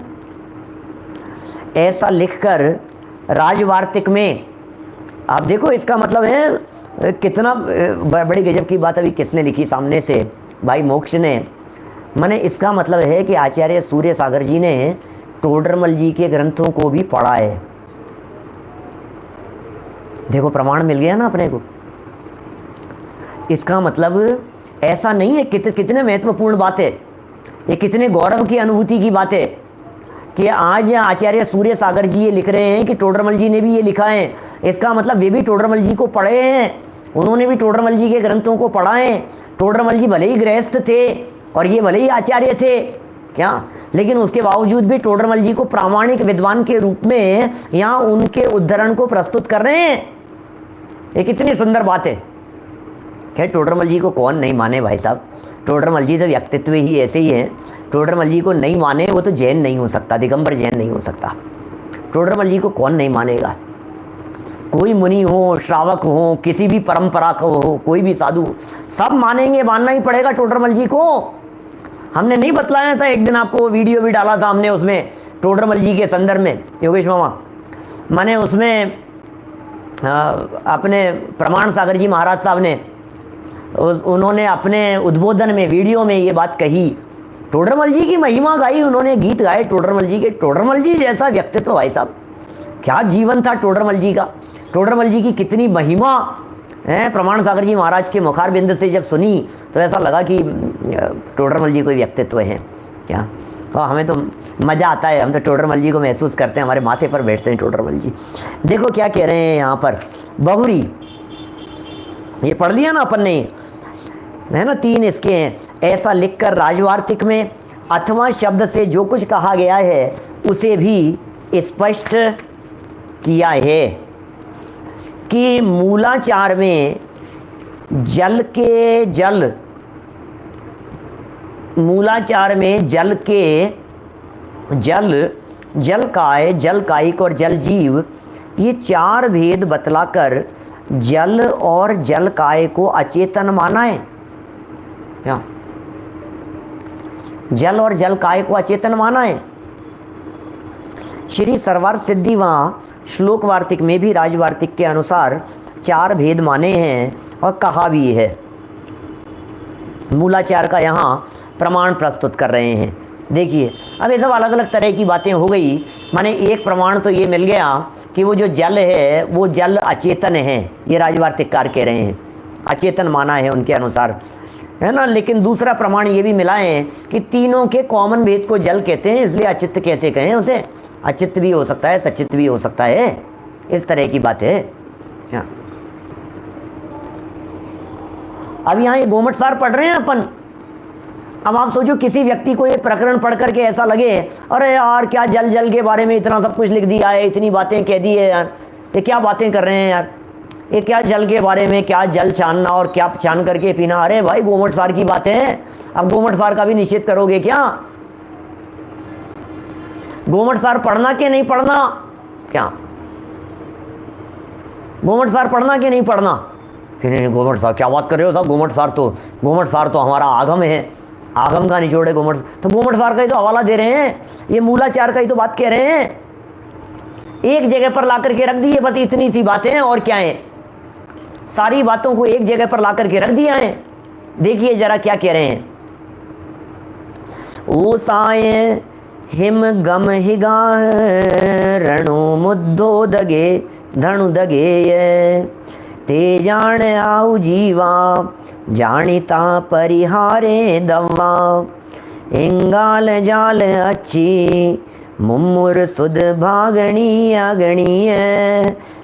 ऐसा लिखकर राजवार्तिक में, आप देखो इसका मतलब है कितना बड़ी गजब की बात अभी किसने लिखी सामने से, भाई मोक्ष ने। माने इसका मतलब है कि आचार्य सूर्य सागर जी ने टोडरमल जी के ग्रंथों को भी पढ़ा है। देखो प्रमाण मिल गया ना अपने को। इसका मतलब ऐसा नहीं है, कितने महत्वपूर्ण बात है ये, कितने गौरव की अनुभूति की बात है कि आज आचार्य सूर्य सागर जी ये लिख रहे हैं कि टोडरमल जी ने भी ये लिखा है। इसका मतलब वे भी टोडरमल जी को पढ़े हैं, उन्होंने भी टोडरमल जी के ग्रंथों को पढ़ा है। टोडरमल जी भले ही गृहस्थ थे और ये भले ही आचार्य थे क्या, लेकिन उसके बावजूद भी टोडरमल जी को प्रामाणिक विद्वान के रूप में यहाँ उनके उद्धरण को प्रस्तुत कर रहे हैं। ये कितनी सुंदर बात है। खैर टोडरमल जी को कौन नहीं माने भाई साहब, टोडरमल जी तो व्यक्तित्व ही ऐसे ही हैं। टोडरमल जी को नहीं माने वो तो जैन नहीं हो सकता, दिगंबर जैन नहीं हो सकता। टोडरमल जी को कौन नहीं मानेगा। कोई मुनि हो, श्रावक हो, किसी भी परंपरा का हो, कोई भी साधु, सब मानेंगे, मानना ही पड़ेगा टोडरमल जी को। हमने नहीं बतलाया था, एक दिन आपको वीडियो भी डाला था हमने उसमें टोडरमल जी के संदर्भ में, योगेश मामा, मैंने उसमें अपने प्रमाण सागर जी महाराज साहब ने उन्होंने अपने उद्बोधन में वीडियो में ये बात कही, टोडरमल जी की महिमा गाई, उन्होंने गीत गाए टोडरमल जी के। टोडरमल जी जैसा व्यक्तित्व भाई साहब, क्या जीवन था टोडरमल जी का, टोडरमल जी की कितनी महिमा है। प्रमाण सागर जी महाराज के मुखार बिंद से जब सुनी तो ऐसा लगा कि टोडरमल जी कोई व्यक्तित्व है क्या। और हमें तो मज़ा आता है, हम तो टोडरमल जी को महसूस करते हैं, हमारे माथे पर बैठते हैं टोडरमल जी। देखो क्या कह रहे हैं यहाँ पर, बहुरी, ये पढ़ लिया ना अपन ने, है ना, 3 इसके हैं। ऐसा लिखकर राजवार्तिक में अथवा शब्द से जो कुछ कहा गया है उसे भी स्पष्ट किया है कि मूलाचार में जल के जल, मूलाचार में जल के जल, जल काय, जल कायिक और जल जीव, ये 4 भेद बतलाकर जल और जल काय को अचेतन माना है क्या, जल और जल काय को अचेतन माना है। श्री सरवार सिद्धि वहाँ श्लोक वार्तिक में भी राजवार्तिक के अनुसार 4 भेद माने हैं और कहा भी है। मूलाचार का यहाँ प्रमाण प्रस्तुत कर रहे हैं। देखिए अब ये सब अलग अलग तरह की बातें हो गई। माने एक प्रमाण तो ये मिल गया कि वो जो जल है वो जल अचेतन है, ये राजवार्तिककार कह रहे हैं, अचेतन माना है उनके अनुसार, है ना। लेकिन दूसरा प्रमाण ये भी मिला है कि तीनों के कॉमन भेद को जल कहते हैं, इसलिए अचित्त कैसे कहें उसे, अचित्त भी हो सकता है, सचित्त भी हो सकता है, इस तरह की बात है। हाँ। अब यहाँ ये गोमटसार पढ़ रहे हैं अपन। अब आप सोचो किसी व्यक्ति को ये प्रकरण पढ़ करके ऐसा लगे अरे यार क्या जल जल के बारे में इतना सब कुछ लिख दिया है, इतनी बातें कह दी है यार, ये क्या बातें कर रहे हैं यार, ये क्या जल के बारे में, क्या जल छानना और क्या छान करके पीना। अरे भाई गोमटसार की बातें हैं, अब गोमटसार का भी निषेध करोगे क्या? गोमटसार पढ़ना कि नहीं पढ़ना? क्या गोमटसार पढ़ना कि नहीं पढ़ना? कि नहीं गोमटसार क्या बात कर रहे हो साहब, गोमटसार तो हमारा आगम है, आगम का निचोड़ है गोमट। तो गोमटसार का ही तो हवाला दे रहे हैं, ये मूलाचार का ही तो बात कह रहे हैं। एक जगह पर ला करके रख दी है, बस इतनी सी बातें हैं और क्या है, सारी बातों को एक जगह पर ला करके रख दिया है। देखिए जरा क्या कह रहे हैं। ऊसाए हिम गम हिगाह रणु मुद्दो दगे धनु दगे ते जान आउ जीवा जानिता परिहारे दवा इंगाल जाल अच्छी मुम्मुर सुध भागणी अगणीय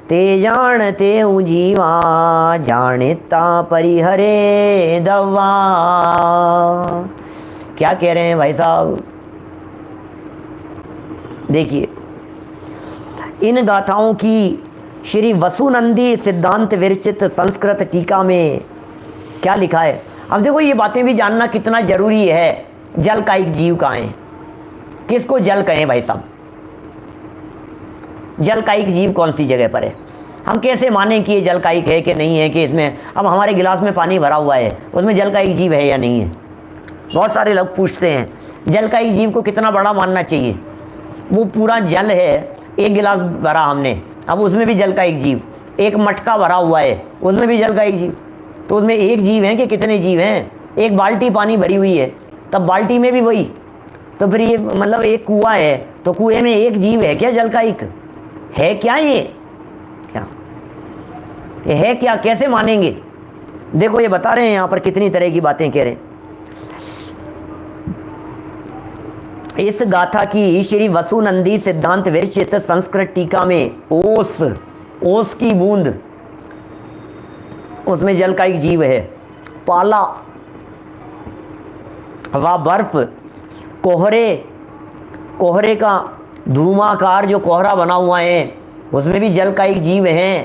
ते जानते जीवा जानिता परिहरे दवा। क्या कह रहे हैं भाई साहब? देखिए इन गाथाओं की श्री वसुनंदी सिद्धांत विरचित संस्कृत टीका में क्या लिखा है। अब देखो ये बातें भी जानना कितना जरूरी है। जल का एक जीव कहाँ है, किसको जल कहें भाई साहब? जल का एक जीव कौन सी जगह पर है? हम कैसे माने कि ये जल का एक है कि नहीं है, कि इसमें अब हमारे गिलास में पानी भरा हुआ है उसमें जल का एक जीव है या नहीं है? बहुत सारे लोग पूछते हैं जल का एक जीव को कितना बड़ा मानना चाहिए। वो पूरा जल है, एक गिलास भरा हमने, अब उसमें भी जल का एक जीव, एक मटका भरा हुआ है उसमें भी जल का एक जीव, तो उसमें एक जीव है कि कितने जीव हैं? एक बाल्टी पानी भरी हुई है तब बाल्टी में भी वही, तो फिर ये मतलब एक कुआं है तो कुएं में एक जीव है क्या? जल का एक है क्या? ये है क्या? कैसे मानेंगे? देखो ये बता रहे हैं यहाँ पर कितनी तरह की बातें कह रहे हैं। इस गाथा की श्री वसुनंदी सिद्धांत विरचित संस्कृत टीका में ओस की बूंद, उसमें जल का एक जीव है। पाला व बर्फ, कोहरे का धूमाकार जो कोहरा बना हुआ है उसमें भी जल का एक जीव है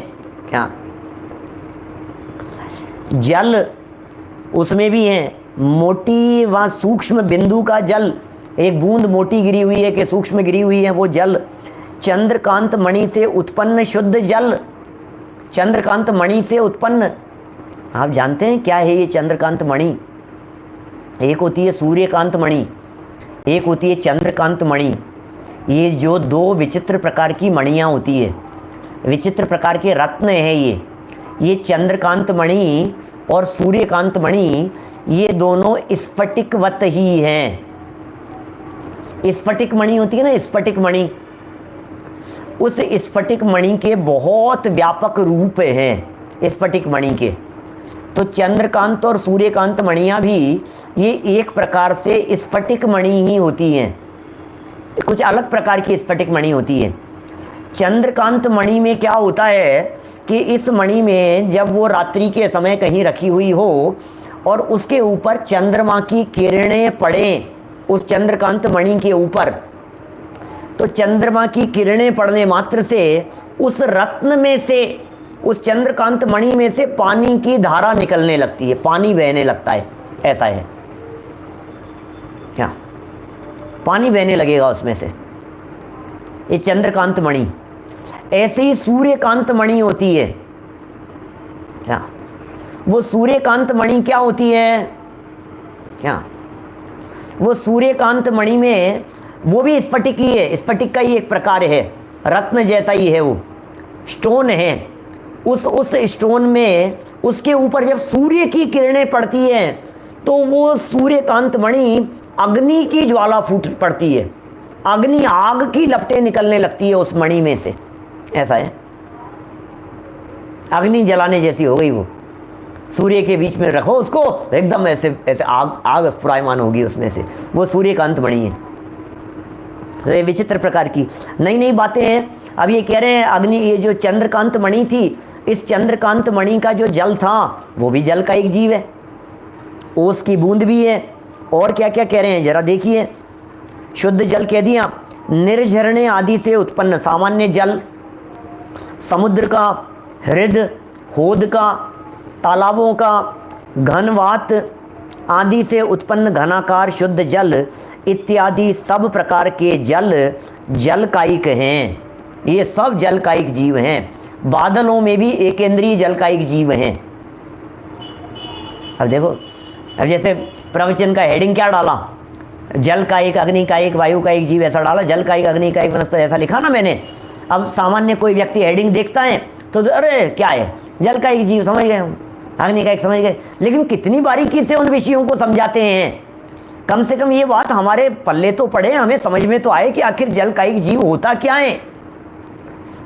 क्या? जल उसमें भी है। मोटी व सूक्ष्म बिंदु का जल, एक बूंद मोटी गिरी हुई है कि सूक्ष्म गिरी हुई है वो जल। चंद्रकांत मणि से उत्पन्न शुद्ध जल, चंद्रकांत मणि से उत्पन्न, आप जानते हैं क्या है ये चंद्रकांत मणि? एक होती है सूर्यकांत मणि, एक होती है चंद्रकांत मणि। ये जो दो विचित्र प्रकार की मणियाँ होती है, विचित्र प्रकार के रत्न है ये चंद्रकांत मणि और सूर्यकांत मणि, ये दोनों स्फटिकवत ही हैं। स्फटिक मणि होती है ना, स्फटिक मणि, उस स्फटिक मणि के बहुत व्यापक रूप हैं स्फटिक मणि के। तो चंद्रकांत और सूर्यकांत मणियाँ भी ये एक प्रकार से स्फटिक मणि ही होती हैं, कुछ अलग प्रकार की स्फटिक मणि होती है। चंद्रकांत मणि में क्या होता है कि इस मणि में जब वो रात्रि के समय कहीं रखी हुई हो और उसके ऊपर चंद्रमा की किरणें पड़ें उस चंद्रकांत मणि के ऊपर, तो चंद्रमा की किरणें पड़ने मात्र से उस रत्न में से, उस चंद्रकांत मणि में से पानी की धारा निकलने लगती है, पानी बहने लगता है। ऐसा है क्या? पानी बहने लगेगा उसमें से, ये चंद्रकांत मणि। ऐसे ही सूर्यकांत मणि होती है क्या? वो सूर्यकांत मणि क्या होती है क्या? वो सूर्यकांत मणि में वो भी स्फटिक ही है, स्फटिक का ही एक प्रकार है, रत्न जैसा ही है, वो स्टोन है। उस स्टोन में उसके ऊपर जब सूर्य की किरणें पड़ती हैं तो वो सूर्यकांत मणि अग्नि की ज्वाला फूट पड़ती है, अग्नि आग की लपटें निकलने लगती है उस मणि में से, ऐसा है, अग्नि जलाने जैसी हो गई वो। सूर्य के बीच में रखो उसको, एकदम ऐसे ऐसे आग स्फुरायमान होगी उसमें से, वो सूर्यकांत मणि है। तो ये विचित्र प्रकार की नई नई बातें हैं। अब ये कह रहे हैं अग्नि, ये जो चंद्रकांत मणि थी, इस चंद्रकांत मणि का जो जल था वो भी जल का एक जीव है, ओस की बूंद भी है। और क्या क्या कह रहे हैं जरा देखिए। शुद्ध जल कह दिया, निर्झरणे आदि से उत्पन्न सामान्य जल, समुद्र का, हृद, होद का, तालाबों का, घनवात आदि से उत्पन्न घनाकार शुद्ध जल इत्यादि सब प्रकार के जल जलकायिक हैं। ये सब जलकायिक जीव हैं। बादलों में भी एकेंद्रीय जलकायिक जीव हैं। अब देखो, अब जैसे प्रवचन का हेडिंग क्या डाला, जल का एक, अग्नि का एक, वायु का एक जीव, ऐसा डाला, जल का एक, अग्नि का एक, वनस्पति, ऐसा लिखा ना मैंने। अब सामान्य कोई व्यक्ति हेडिंग देखता है तो अरे क्या है, जल का एक जीव समझ गए हम, अग्नि का एक समझ गए, लेकिन कितनी बारीकी से उन विषयों को समझाते हैं। कम से कम ये बात हमारे पल्ले तो पड़े, हमें समझ में तो आए कि आखिर जल का एक जीव होता क्या है।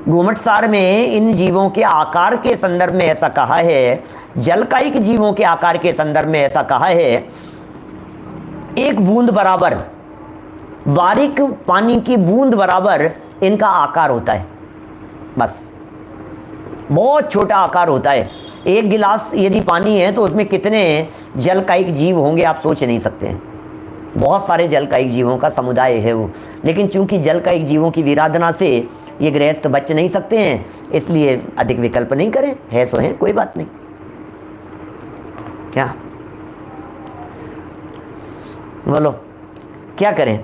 घूमट सार में इन जीवों के आकार के संदर्भ में ऐसा कहा है, जलकायिक जीवों के आकार के संदर्भ में ऐसा कहा है, एक बूंद बराबर, बारीक पानी की बूंद बराबर इनका आकार होता है, बस बहुत छोटा आकार होता है। एक गिलास यदि पानी है तो उसमें कितने जलकायिक जीव होंगे आप सोच नहीं सकते हैं। बहुत सारे जलकायिक जीवों का समुदाय है वो, लेकिन चूंकि जलकायिक जीवों की विराधना से ये गृहस्थ बच नहीं सकते हैं, इसलिए अधिक विकल्प नहीं करें, है सो है, कोई बात नहीं। क्या बोलो, क्या करें।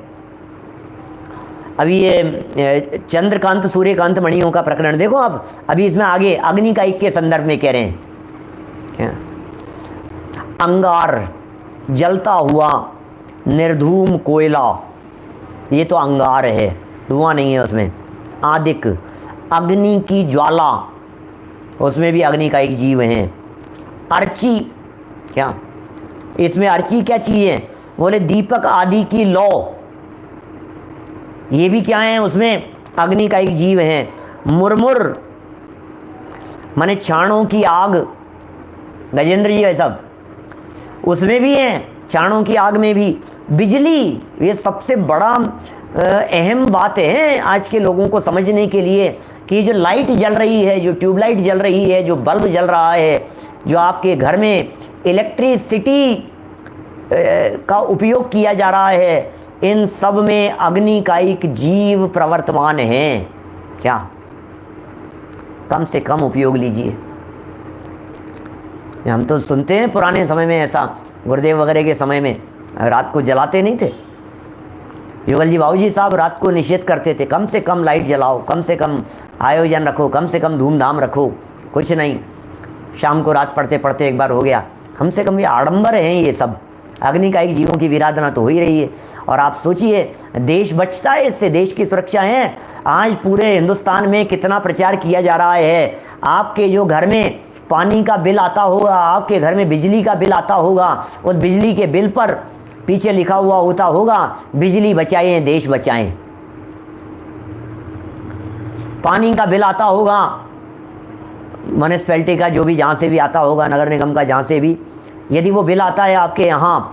अभी ये चंद्रकांत सूर्यकांत मणियों का प्रकरण देखो आप, अभी इसमें आगे अग्निकायिक के संदर्भ में कह रहे हैं क्या, अंगार, जलता हुआ निर्धूम कोयला, ये तो अंगार है, धुआं नहीं है उसमें। आदिक, अग्नि की ज्वाला, उसमें भी अग्नि का एक जीव है। अर्ची, क्या इसमें अर्ची क्या चीज़ है, बोले दीपक आदि की लौ, ये भी क्या है, उसमें अग्नि का एक जीव है। मुरमुर माने छाणों की आग, गजेंद्र जी है सब, उसमें भी है, छाणों की आग में भी। बिजली, ये सबसे बड़ा अहम बात है आज के लोगों को समझने के लिए कि जो लाइट जल रही है, जो ट्यूबलाइट जल रही है, जो बल्ब जल रहा है, जो आपके घर में इलेक्ट्रिसिटी का उपयोग किया जा रहा है, इन सब में अग्निकायिक जीव प्रवर्तमान हैं। क्या कम से कम उपयोग लीजिए। हम तो सुनते हैं पुराने समय में ऐसा, गुरुदेव वगैरह के समय में रात को जलाते नहीं थे। युगल जी बाबूजी साहब रात को निषेध करते थे, कम से कम लाइट जलाओ, कम से कम आयोजन रखो, कम से कम धूमधाम रखो, कुछ नहीं, शाम को रात पढ़ते पढ़ते एक बार हो गया, कम से कम ये आडंबर हैं ये सब। अग्निकायिक जीवों की विराधना तो हो ही रही है। और आप सोचिए, देश बचता है इससे, देश की सुरक्षा है। आज पूरे हिंदुस्तान में कितना प्रचार किया जा रहा है, आपके जो घर में पानी का बिल आता होगा, आपके घर में बिजली का बिल आता होगा, उस बिजली के बिल पर पीछे लिखा हुआ होता होगा, बिजली बचाएं देश बचाएं। पानी का बिल आता होगा म्यूनिसिपैलिटी का, जो भी जहाँ से भी आता होगा, नगर निगम का जहाँ से भी, यदि वो बिल आता है आपके यहाँ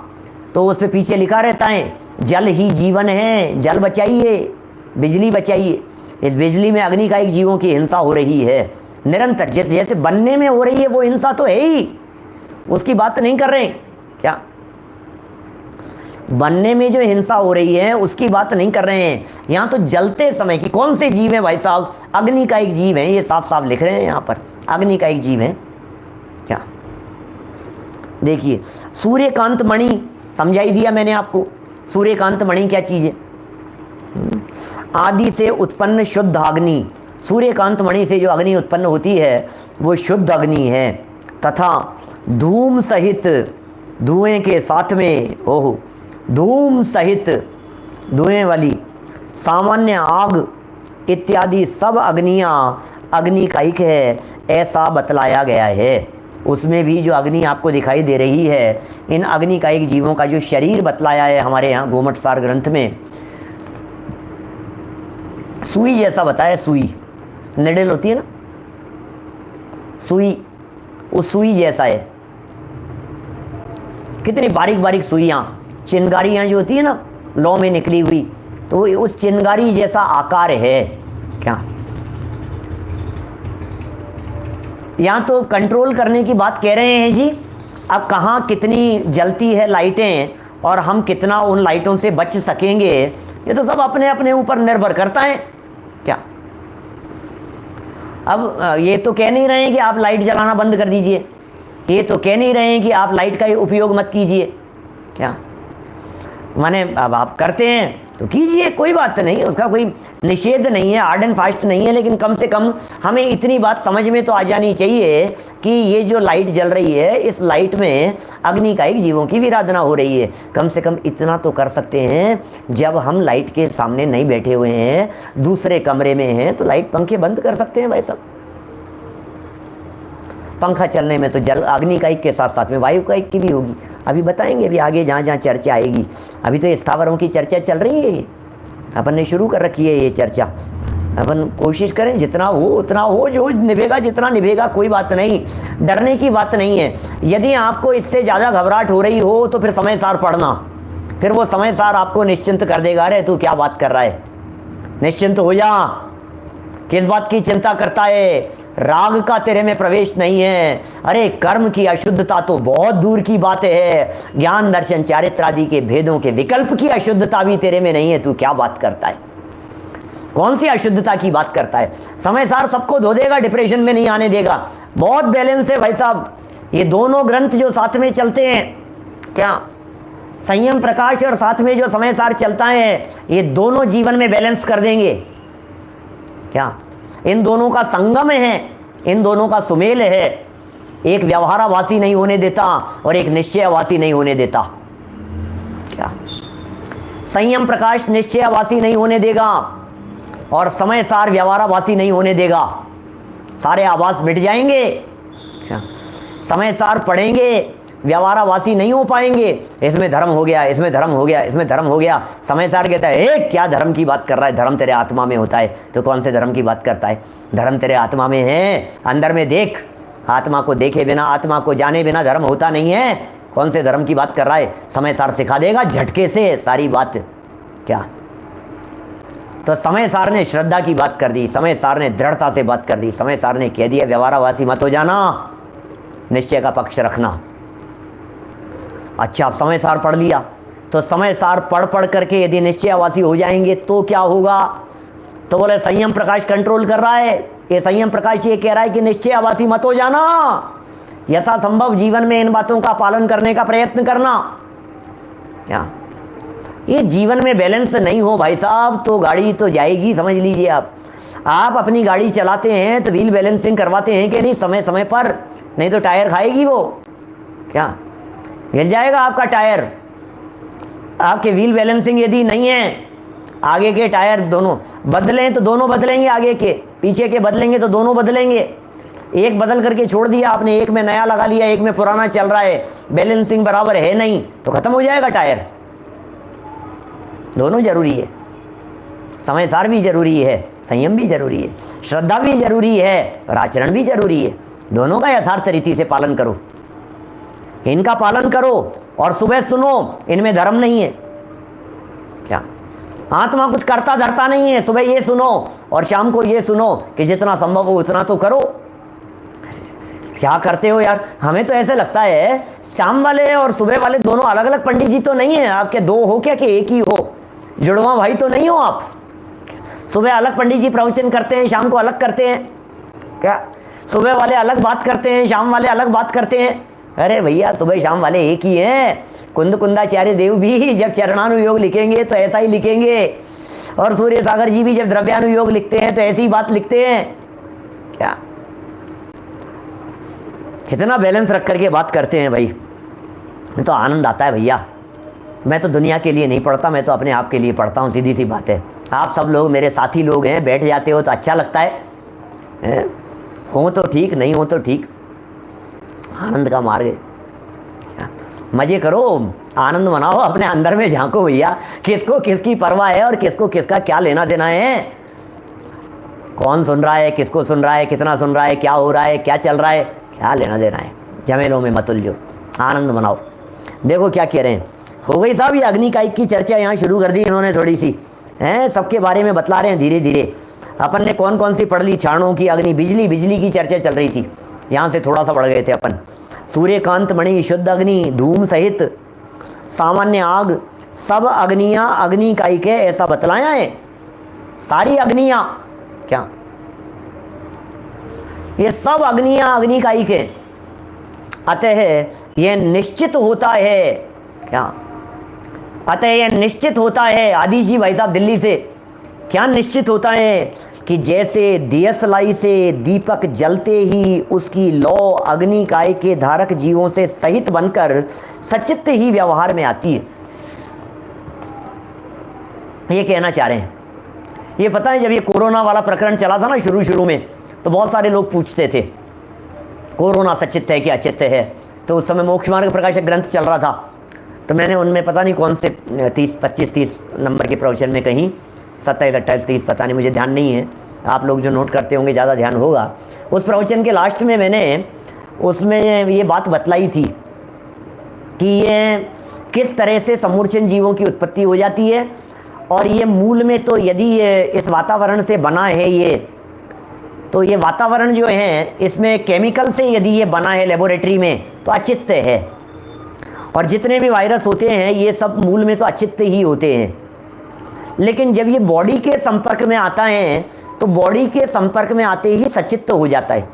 तो उस पर पीछे लिखा रहता है जल ही जीवन है, जल बचाइए, बिजली बचाइए। इस बिजली में अग्निकायिक जीवों की हिंसा हो रही है निरंतर, जैसे जैसे बनने में हो रही है वो हिंसा तो है ही, उसकी बात नहीं कर रहे हैं क्या, बनने में जो हिंसा हो रही है उसकी बात नहीं कर रहे हैं। यहाँ तो जलते समय की, कौन से जीव है भाई साहब, अग्निकायिक जीव हैं, ये साफ साफ लिख रहे हैं यहाँ पर, अग्निकायिक जीव हैं। क्या देखिए, सूर्यकांत मणि समझाई दिया मैंने आपको, सूर्यकांत मणि क्या चीज़ है। आदि से उत्पन्न शुद्ध अग्नि, सूर्यकांत मणि से जो अग्नि उत्पन्न होती है वो शुद्ध अग्नि है। तथा धूम सहित, धुएं के साथ में, ओह धूम सहित, धुएं वाली सामान्य आग इत्यादि सब अग्नियाँ अग्निकायिक है, ऐसा बतलाया गया है। उसमें भी जो अग्नि आपको दिखाई दे रही है, इन अग्निकायिक जीवों का जो शरीर बतलाया है हमारे यहाँ गोमटसार ग्रंथ में, सुई जैसा बताया। सुई निडल होती है ना, सुई, उस सुई जैसा है। कितनी बारीक बारीक सुइयाँ, चिनगारियाँ जो होती है ना लौ में निकली हुई, तो उस चिनगारी जैसा आकार है। क्या यहाँ तो कंट्रोल करने की बात कह रहे हैं जी। अब कहाँ कितनी जलती है लाइटें और हम कितना उन लाइटों से बच सकेंगे, ये तो सब अपने अपने ऊपर निर्भर करता है। क्या अब ये तो कह नहीं रहे हैं कि आप लाइट जलाना बंद कर दीजिए, ये तो कह नहीं रहे हैं कि आप लाइट का उपयोग मत कीजिए। क्या माने अब आप करते हैं तो कीजिए, कोई बात नहीं है, उसका कोई निषेध नहीं है, हार्ड एंड फास्ट नहीं है। लेकिन कम से कम हमें इतनी बात समझ में तो आ जानी चाहिए कि ये जो लाइट जल रही है, इस लाइट में अग्निकायिक जीवों की विराधना हो रही है। कम से कम इतना तो कर सकते हैं, जब हम लाइट के सामने नहीं बैठे हुए हैं, दूसरे कमरे में हैं, तो लाइट पंखे बंद कर सकते हैं भाई साहब। पंखा चलने में तो जल अग्निकायिक के साथ साथ में वायुकायिक की भी होगी। अभी बताएंगे भी आगे जहाँ जहाँ चर्चा आएगी। अभी तो स्थावरों की चर्चा चल रही है, ये अपन ने शुरू कर रखी है ये चर्चा। अपन कोशिश करें जितना हो उतना हो, जो निभेगा जितना निभेगा, कोई बात नहीं, डरने की बात नहीं है। यदि आपको इससे ज़्यादा घबराहट हो रही हो तो फिर समय सार पढ़ना, फिर वो समय सार आपको निश्चिंत कर देगा। अरे तू क्या बात कर रहा है, निश्चिंत हो जा, किस बात की चिंता करता है, राग का तेरे में प्रवेश नहीं है। अरे कर्म की अशुद्धता तो बहुत दूर की बात है, ज्ञान दर्शन चारित्र आदि के भेदों के विकल्प की अशुद्धता भी तेरे में नहीं है। तू क्या बात करता है, कौन सी अशुद्धता की बात करता है। समय सार सबको धो देगा, डिप्रेशन में नहीं आने देगा। बहुत बैलेंस है भाई साहब। ये दोनों ग्रंथ जो साथ में चलते हैं, क्या संयम प्रकाश और साथ में जो समय सार चलता है, ये दोनों जीवन में बैलेंस कर देंगे। क्या इन दोनों का संगम है, इन दोनों का सुमेल है। एक व्यवहाराभासी नहीं होने देता और एक निश्चयवासी नहीं होने देता। क्या संयम प्रकाश निश्चयवासी नहीं होने देगा और समय सार व्यवहाराभासी नहीं होने देगा। सारे आभास मिट जाएंगे। क्या समय सार पढ़ेंगे, व्यवहाराभासी नहीं हो पाएंगे। इसमें धर्म हो गया, इसमें धर्म हो गया, इसमें धर्म हो गया। समय सार कहता है क्या धर्म की बात कर रहा है, धर्म तेरे आत्मा में होता है। तो कौन से धर्म की बात करता है, धर्म तेरे आत्मा में है, अंदर में देख। आत्मा को देखे बिना, आत्मा को जाने बिना धर्म होता नहीं है। कौन से धर्म की बात कर रहा है, समय सार सिखा देगा झटके से सारी बात। क्या तो समय सार ने श्रद्धा की बात कर दी, समय सार ने दृढ़ता से बात कर दी, समय सार ने कह दिया व्यवहाराभासी मत हो जाना, निश्चय का पक्ष रखना। अच्छा, आप समय सार पढ़ लिया, तो समय सार पढ़ पढ़ करके यदि निश्चयवासी हो जाएंगे तो क्या होगा। तो बोले संयम प्रकाश कंट्रोल कर रहा है। ये संयम प्रकाश ये कह रहा है कि निश्चयवासी मत हो जाना, यथासंभव जीवन में इन बातों का पालन करने का प्रयत्न करना। क्या ये जीवन में बैलेंस नहीं हो भाई साहब तो गाड़ी तो जाएगी, समझ लीजिए। आप अपनी गाड़ी चलाते हैं तो व्हील बैलेंसिंग करवाते हैं कि नहीं समय समय पर, नहीं तो टायर खाएगी वो। क्या गिर जाएगा आपका टायर। आपके व्हील बैलेंसिंग यदि नहीं है, आगे के टायर दोनों बदलें तो दोनों बदलेंगे, आगे के पीछे के बदलेंगे तो दोनों बदलेंगे। एक बदल करके छोड़ दिया आपने, एक में नया लगा लिया, एक में पुराना चल रहा है, बैलेंसिंग बराबर है नहीं, तो खत्म हो जाएगा टायर। दोनों जरूरी है, समय सार भी जरूरी है, संयम भी जरूरी है, श्रद्धा भी जरूरी है और आचरण भी जरूरी है। दोनों का यथार्थ रीति से पालन करो, इनका पालन करो और सुबह सुनो इनमें धर्म नहीं है। क्या आत्मा कुछ करता धरता नहीं है। सुबह ये सुनो और शाम को ये सुनो कि जितना संभव हो उतना तो करो। क्या करते हो यार, हमें तो ऐसे लगता है शाम वाले और सुबह वाले दोनों अलग अलग पंडित जी तो नहीं है आपके, दो हो क्या कि एक ही हो, जुड़वा भाई तो नहीं हो आप। सुबह अलग पंडित जी प्रवचन करते हैं, शाम को अलग करते हैं। क्या सुबह वाले अलग बात करते हैं, शाम वाले अलग बात करते हैं। अरे भैया सुबह शाम वाले एक ही हैं। कुंद कुंदाचार्य देव भी जब चरणानुयोग लिखेंगे तो ऐसा ही लिखेंगे, और सूर्य सागर जी भी जब द्रव्यानुयोग लिखते हैं तो ऐसी बात लिखते हैं। क्या कितना बैलेंस रख करके बात करते हैं भाई। मैं तो आनंद आता है भैया। मैं तो दुनिया के लिए नहीं पढ़ता, मैं तो अपने आप के लिए पढ़ता हूँ, सीधी सी बात है। आप सब लोग मेरे साथी लोग हैं, बैठ जाते हो तो अच्छा लगता है? हो तो ठीक, नहीं हो तो ठीक, आनंद का मार्ग है। मज़े करो, आनंद मनाओ, अपने अंदर में झांको भैया, किसको किसकी परवाह है और किसको किसका क्या लेना देना है। कौन सुन रहा है, किसको सुन रहा है, कितना सुन रहा है, क्या हो रहा है, क्या चल रहा है, क्या लेना देना है। झमेलों में मत उलझो, आनंद मनाओ। देखो क्या कह रहे हैं, हो गई साहब, ये अग्निकायिक की चर्चा यहाँ शुरू कर दी इन्होंने थोड़ी सी, हैं, सबके बारे में बतला रहे हैं धीरे धीरे। अपन ने कौन कौन सी पढ़ ली, क्षाणों की अग्नि, बिजली की चर्चा चल रही थी, यहाँ से थोड़ा सा बढ़ गए थे अपन। सूर्यकांत मणि, शुद्ध अग्नि, धूम सहित सामान्य आग, सब अग्नियाँ अग्निकायिक है ऐसा बतलाया है। सारी अग्नियाँ क्या, ये सब अग्नियाँ अग्निकायिक है। अतः यह निश्चित होता है, क्या, अतः यह निश्चित होता है, आदि जी भाई साहब दिल्ली से, क्या निश्चित होता है कि जैसे दियसलाई से दीपक जलते ही उसकी लौ अग्निकाय के धारक जीवों से सहित बनकर सचित्त ही व्यवहार में आती है। ये कहना चाह रहे हैं। ये पता है, जब ये कोरोना वाला प्रकरण चला था ना शुरू में, तो बहुत सारे लोग पूछते थे कोरोना सचित्त है कि अचित्त है। तो उस समय मोक्ष मार्ग प्रकाशक ग्रंथ चल रहा था, तो मैंने उनमें पता नहीं कौन से 30 नंबर के प्रवचन में कहीं 27, 28, 30 पता नहीं, मुझे ध्यान नहीं है, आप लोग जो नोट करते होंगे ज़्यादा ध्यान होगा। उस प्रवचन के लास्ट में मैंने उसमें ये बात बतलाई थी कि ये किस तरह से समूर्छन जीवों की उत्पत्ति हो जाती है, और ये मूल में तो यदि ये इस वातावरण से बना है ये, तो ये वातावरण जो है इसमें केमिकल से यदि ये बना है लेबोरेटरी में तो अचित्त है। और जितने भी वायरस होते हैं ये सब मूल में तो अचित्त ही होते हैं। लेकिन जब ये बॉडी के संपर्क में आता है तो बॉडी के संपर्क में आते ही सचित्त हो जाता है,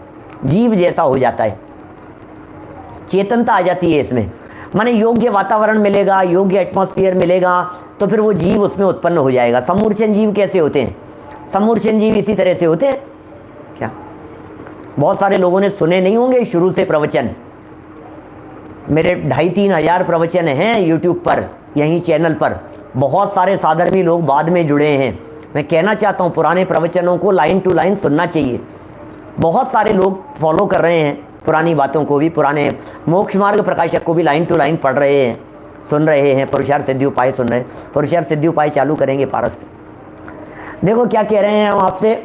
जीव जैसा हो जाता है, चेतनता आ जाती है इसमें। माने योग्य वातावरण मिलेगा, योग्य एटमॉस्फेयर मिलेगा, तो फिर वो जीव उसमें उत्पन्न हो जाएगा। समूर्छन जीव कैसे होते हैं? समूर्छन जीव इसी तरह से होते हैं। क्या बहुत सारे लोगों ने सुने नहीं होंगे शुरू से प्रवचन, मेरे 2,5-3 हज़ार प्रवचन हैं यूट्यूब पर, यहीं चैनल पर। बहुत सारे साधर्मी लोग बाद में जुड़े हैं। मैं कहना चाहता हूँ पुराने प्रवचनों को लाइन टू लाइन सुनना चाहिए। बहुत सारे लोग फॉलो कर रहे हैं पुरानी बातों को भी, पुराने मोक्ष मार्ग प्रकाशक को भी लाइन टू लाइन पढ़ रहे हैं, सुन रहे हैं, पुरुषार्थ सिद्धि उपाय सुन रहे हैं। पुरुषार्थ सिद्धि उपाय चालू करेंगे पारस पे। देखो क्या कह रहे हैं हम आपसे,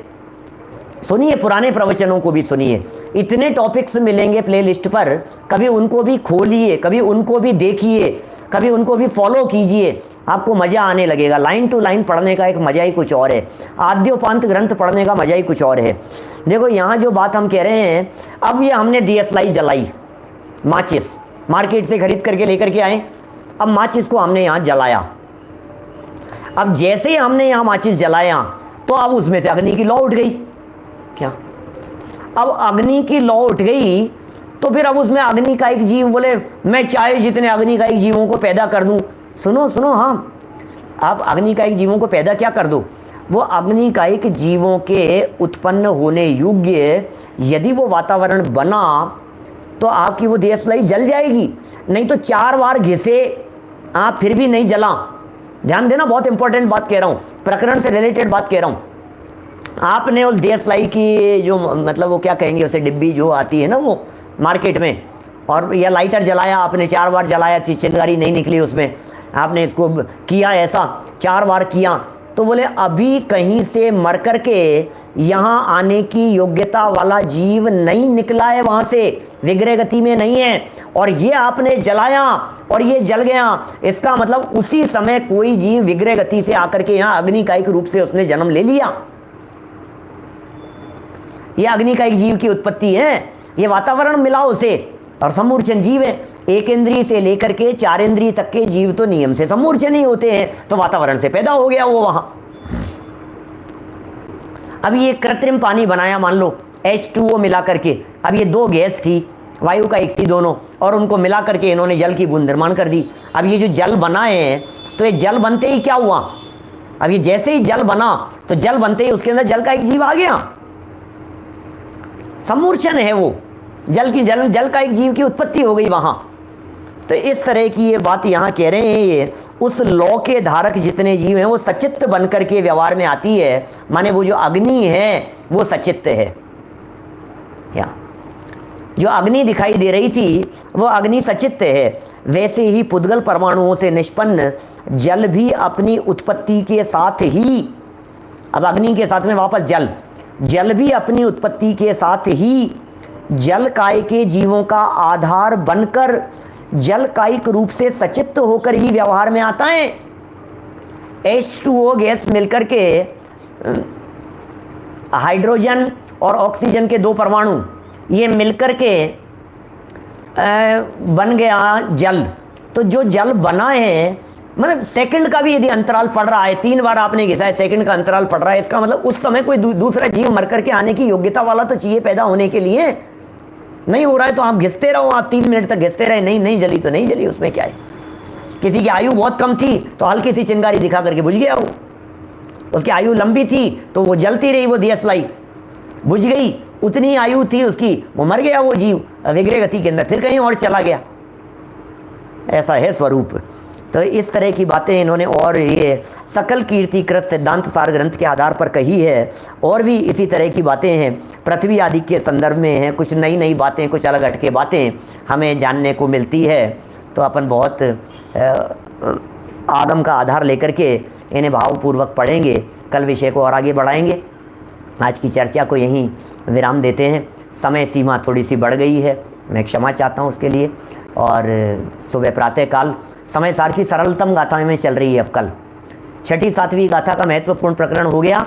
सुनिए, पुराने प्रवचनों को भी सुनिए। इतने टॉपिक्स मिलेंगे प्लेलिस्ट पर, कभी उनको भी खोलिए, कभी उनको भी देखिए, कभी उनको भी फॉलो कीजिए, आपको मज़ा आने लगेगा। लाइन टू लाइन पढ़ने का एक मज़ा ही कुछ और है, आद्योपांत ग्रंथ पढ़ने का मज़ा ही कुछ और है। देखो यहाँ जो बात हम कह रहे हैं, अब ये हमने दियसलाई जलाई, माचिस मार्केट से खरीद करके लेकर के आए, अब माचिस को हमने यहाँ जलाया। अब जैसे ही हमने यहाँ माचिस जलाया तो अब उसमें से अग्नि की लौ उठ गई। क्या, अब अग्नि की लौ उठ गई तो फिर अब उसमें अग्निकायिक जीव बोले मैं चाहे जितने अग्निकायिक जीवों को पैदा कर दूं। सुनो सुनो, हाँ, आप अग्निकायिक जीवों को पैदा क्या कर दो, वो अग्निकायिक जीवों के उत्पन्न होने योग्य यदि वो वातावरण बना तो आपकी वो दियसलाई जल जाएगी। नहीं तो 4 बार घिसे आप फिर भी नहीं जला। ध्यान देना, बहुत इंपॉर्टेंट बात कह रहा हूँ, प्रकरण से रिलेटेड बात कह रहा हूँ। आपने उस दियसलाई की जो मतलब वो क्या कहेंगे उसे, डिब्बी जो आती है ना वो मार्केट में, और या लाइटर जलाया आपने, 4 बार जलाया, चिंगारी नहीं निकली उसमें, आपने इसको किया ऐसा 4 बार किया, तो बोले अभी कहीं से मर कर के यहाँ आने की योग्यता वाला जीव नहीं निकला है, वहाँ से विग्रह गति में नहीं है, और ये आपने जलाया और ये जल गया। इसका मतलब उसी समय कोई जीव विग्रह गति से आकर के यहाँ अग्निकायिक रूप से उसने जन्म ले लिया। ये अग्निकायिक जीव की उत्पत्ति है, ये वातावरण मिला उसे, और समूर्छन जीव है। 1 इंद्रिय से लेकर के 4 इंद्रिय तक के जीव तो नियम से समूर्छन ही होते हैं, तो वातावरण से पैदा हो गया वो वहां। अब ये कृत्रिम पानी बनाया, मान लो H2O मिला करके, अब ये 2 गैस थी, वायु का एक थी दोनों, और उनको मिला करके इन्होंने जल की बूंद निर्माण कर दी। अब ये जो जल बनाए हैं, तो ये जल बनते ही क्या हुआ, अब ये जैसे ही जल बना तो जल बनते ही उसके अंदर जल का एक जीव आ गया, समूर्छन है वो, जल का एक जीव की उत्पत्ति हो गई वहां। तो इस तरह की ये बात यहाँ कह रहे हैं ये, उस लौ के धारक जितने जीव हैं वो सचित्त बनकर के व्यवहार में आती है, माने वो जो अग्नि है वो सचित्त है। या जो अग्नि दिखाई दे रही थी वो अग्नि सचित्त है। वैसे ही पुद्गल परमाणुओं से निष्पन्न जल भी अपनी उत्पत्ति के साथ ही, अब अग्नि के साथ में वापस जल भी अपनी उत्पत्ति के साथ ही जल काय के जीवों का आधार बनकर जल कायिक रूप से सचित्त होकर ही व्यवहार में आता है। H2O गैस मिलकर के हाइड्रोजन और ऑक्सीजन के 2 परमाणु ये मिलकर के बन गया जल। तो जो जल बना है, मतलब सेकंड का भी यदि अंतराल पड़ रहा है, 3 बार आपने घिसा है, सेकंड का अंतराल पड़ रहा है, इसका मतलब उस समय कोई दूसरा जीव मर करके आने की योग्यता वाला तो चाहिए पैदा होने के लिए। नहीं हो रहा है तो आप घिसते रहो, आप 3 मिनट तक घिसते रहे, नहीं जली तो नहीं जली, उसमें क्या है। किसी की आयु बहुत कम थी तो हल्की सी चिंगारी दिखा करके बुझ गया वो। उसकी आयु लंबी थी तो वो जलती रही, वो दियसलाई बुझ गई। उतनी आयु थी उसकी, वो मर गया वो जीव विग्रह गति के अंदर, फिर कहीं और चला गया। ऐसा है स्वरूप। तो इस तरह की बातें इन्होंने और ये सकल कीर्तिकृत सिद्धांत सार ग्रंथ के आधार पर कही है। और भी इसी तरह की बातें हैं, पृथ्वी आदि के संदर्भ में हैं, कुछ नई बातें, कुछ अलग हटके बातें हमें जानने को मिलती है। तो अपन बहुत आगम का आधार लेकर के इन्हें भावपूर्वक पढ़ेंगे, कल विषय को और आगे बढ़ाएंगे। आज की चर्चा को यहीं विराम देते हैं। समय सीमा थोड़ी सी बढ़ गई है, मैं क्षमा चाहता हूँ उसके लिए। और सुबह प्रातःकाल समय सार की सरलतम गाथाएं में चल रही है। अब कल 6ठी 7वीं गाथा का महत्वपूर्ण प्रकरण हो गया।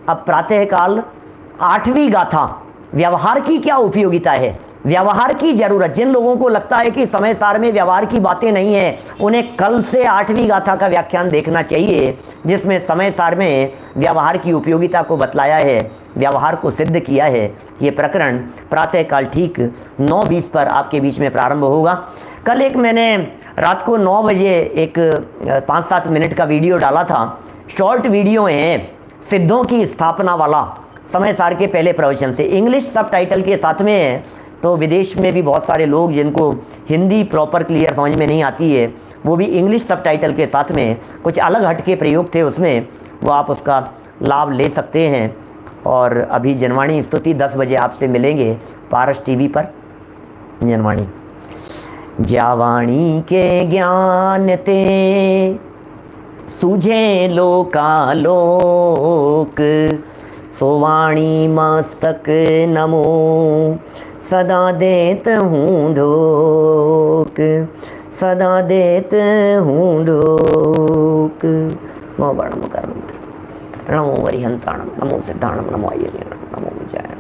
अब प्रातःकाल 8वीं गाथा, व्यवहार की क्या उपयोगिता है, व्यवहार की जरूरत। जिन लोगों को लगता है कि समय सार में व्यवहार की बातें नहीं है, उन्हें कल से 8वीं गाथा का व्याख्यान देखना चाहिए, जिसमें समय सार में व्यवहार की उपयोगिता को बतलाया है, व्यवहार को सिद्ध किया है। ये प्रकरण प्रातःकाल ठीक 9:20 पर आपके बीच में प्रारंभ होगा। कल एक मैंने रात को 9 बजे एक 5-7 मिनट का वीडियो डाला था। शॉर्ट वीडियो है सिद्धों की स्थापना वाला, समय सार के पहले प्रवचन से, इंग्लिश सबटाइटल के साथ में है। तो विदेश में भी बहुत सारे लोग जिनको हिंदी प्रॉपर क्लियर समझ में नहीं आती है, वो भी इंग्लिश सबटाइटल के साथ में कुछ अलग हटके प्रयोग थे उसमें, वो आप उसका लाभ ले सकते हैं। और अभी जनवाणी स्तुति 10 बजे आपसे मिलेंगे पारस टीवी पर। जनवाणी जावाणी के ज्ञान ते सूझे लोकालोक, सोवाणी मस्तक नमो सदा देत हूँ ढोक, सदा देत हूँ ढोक। नमो वर्णम कर्म नमो वरिहंताणम नमो सिद्धाणम नमो आयर्यणम नमो विजय।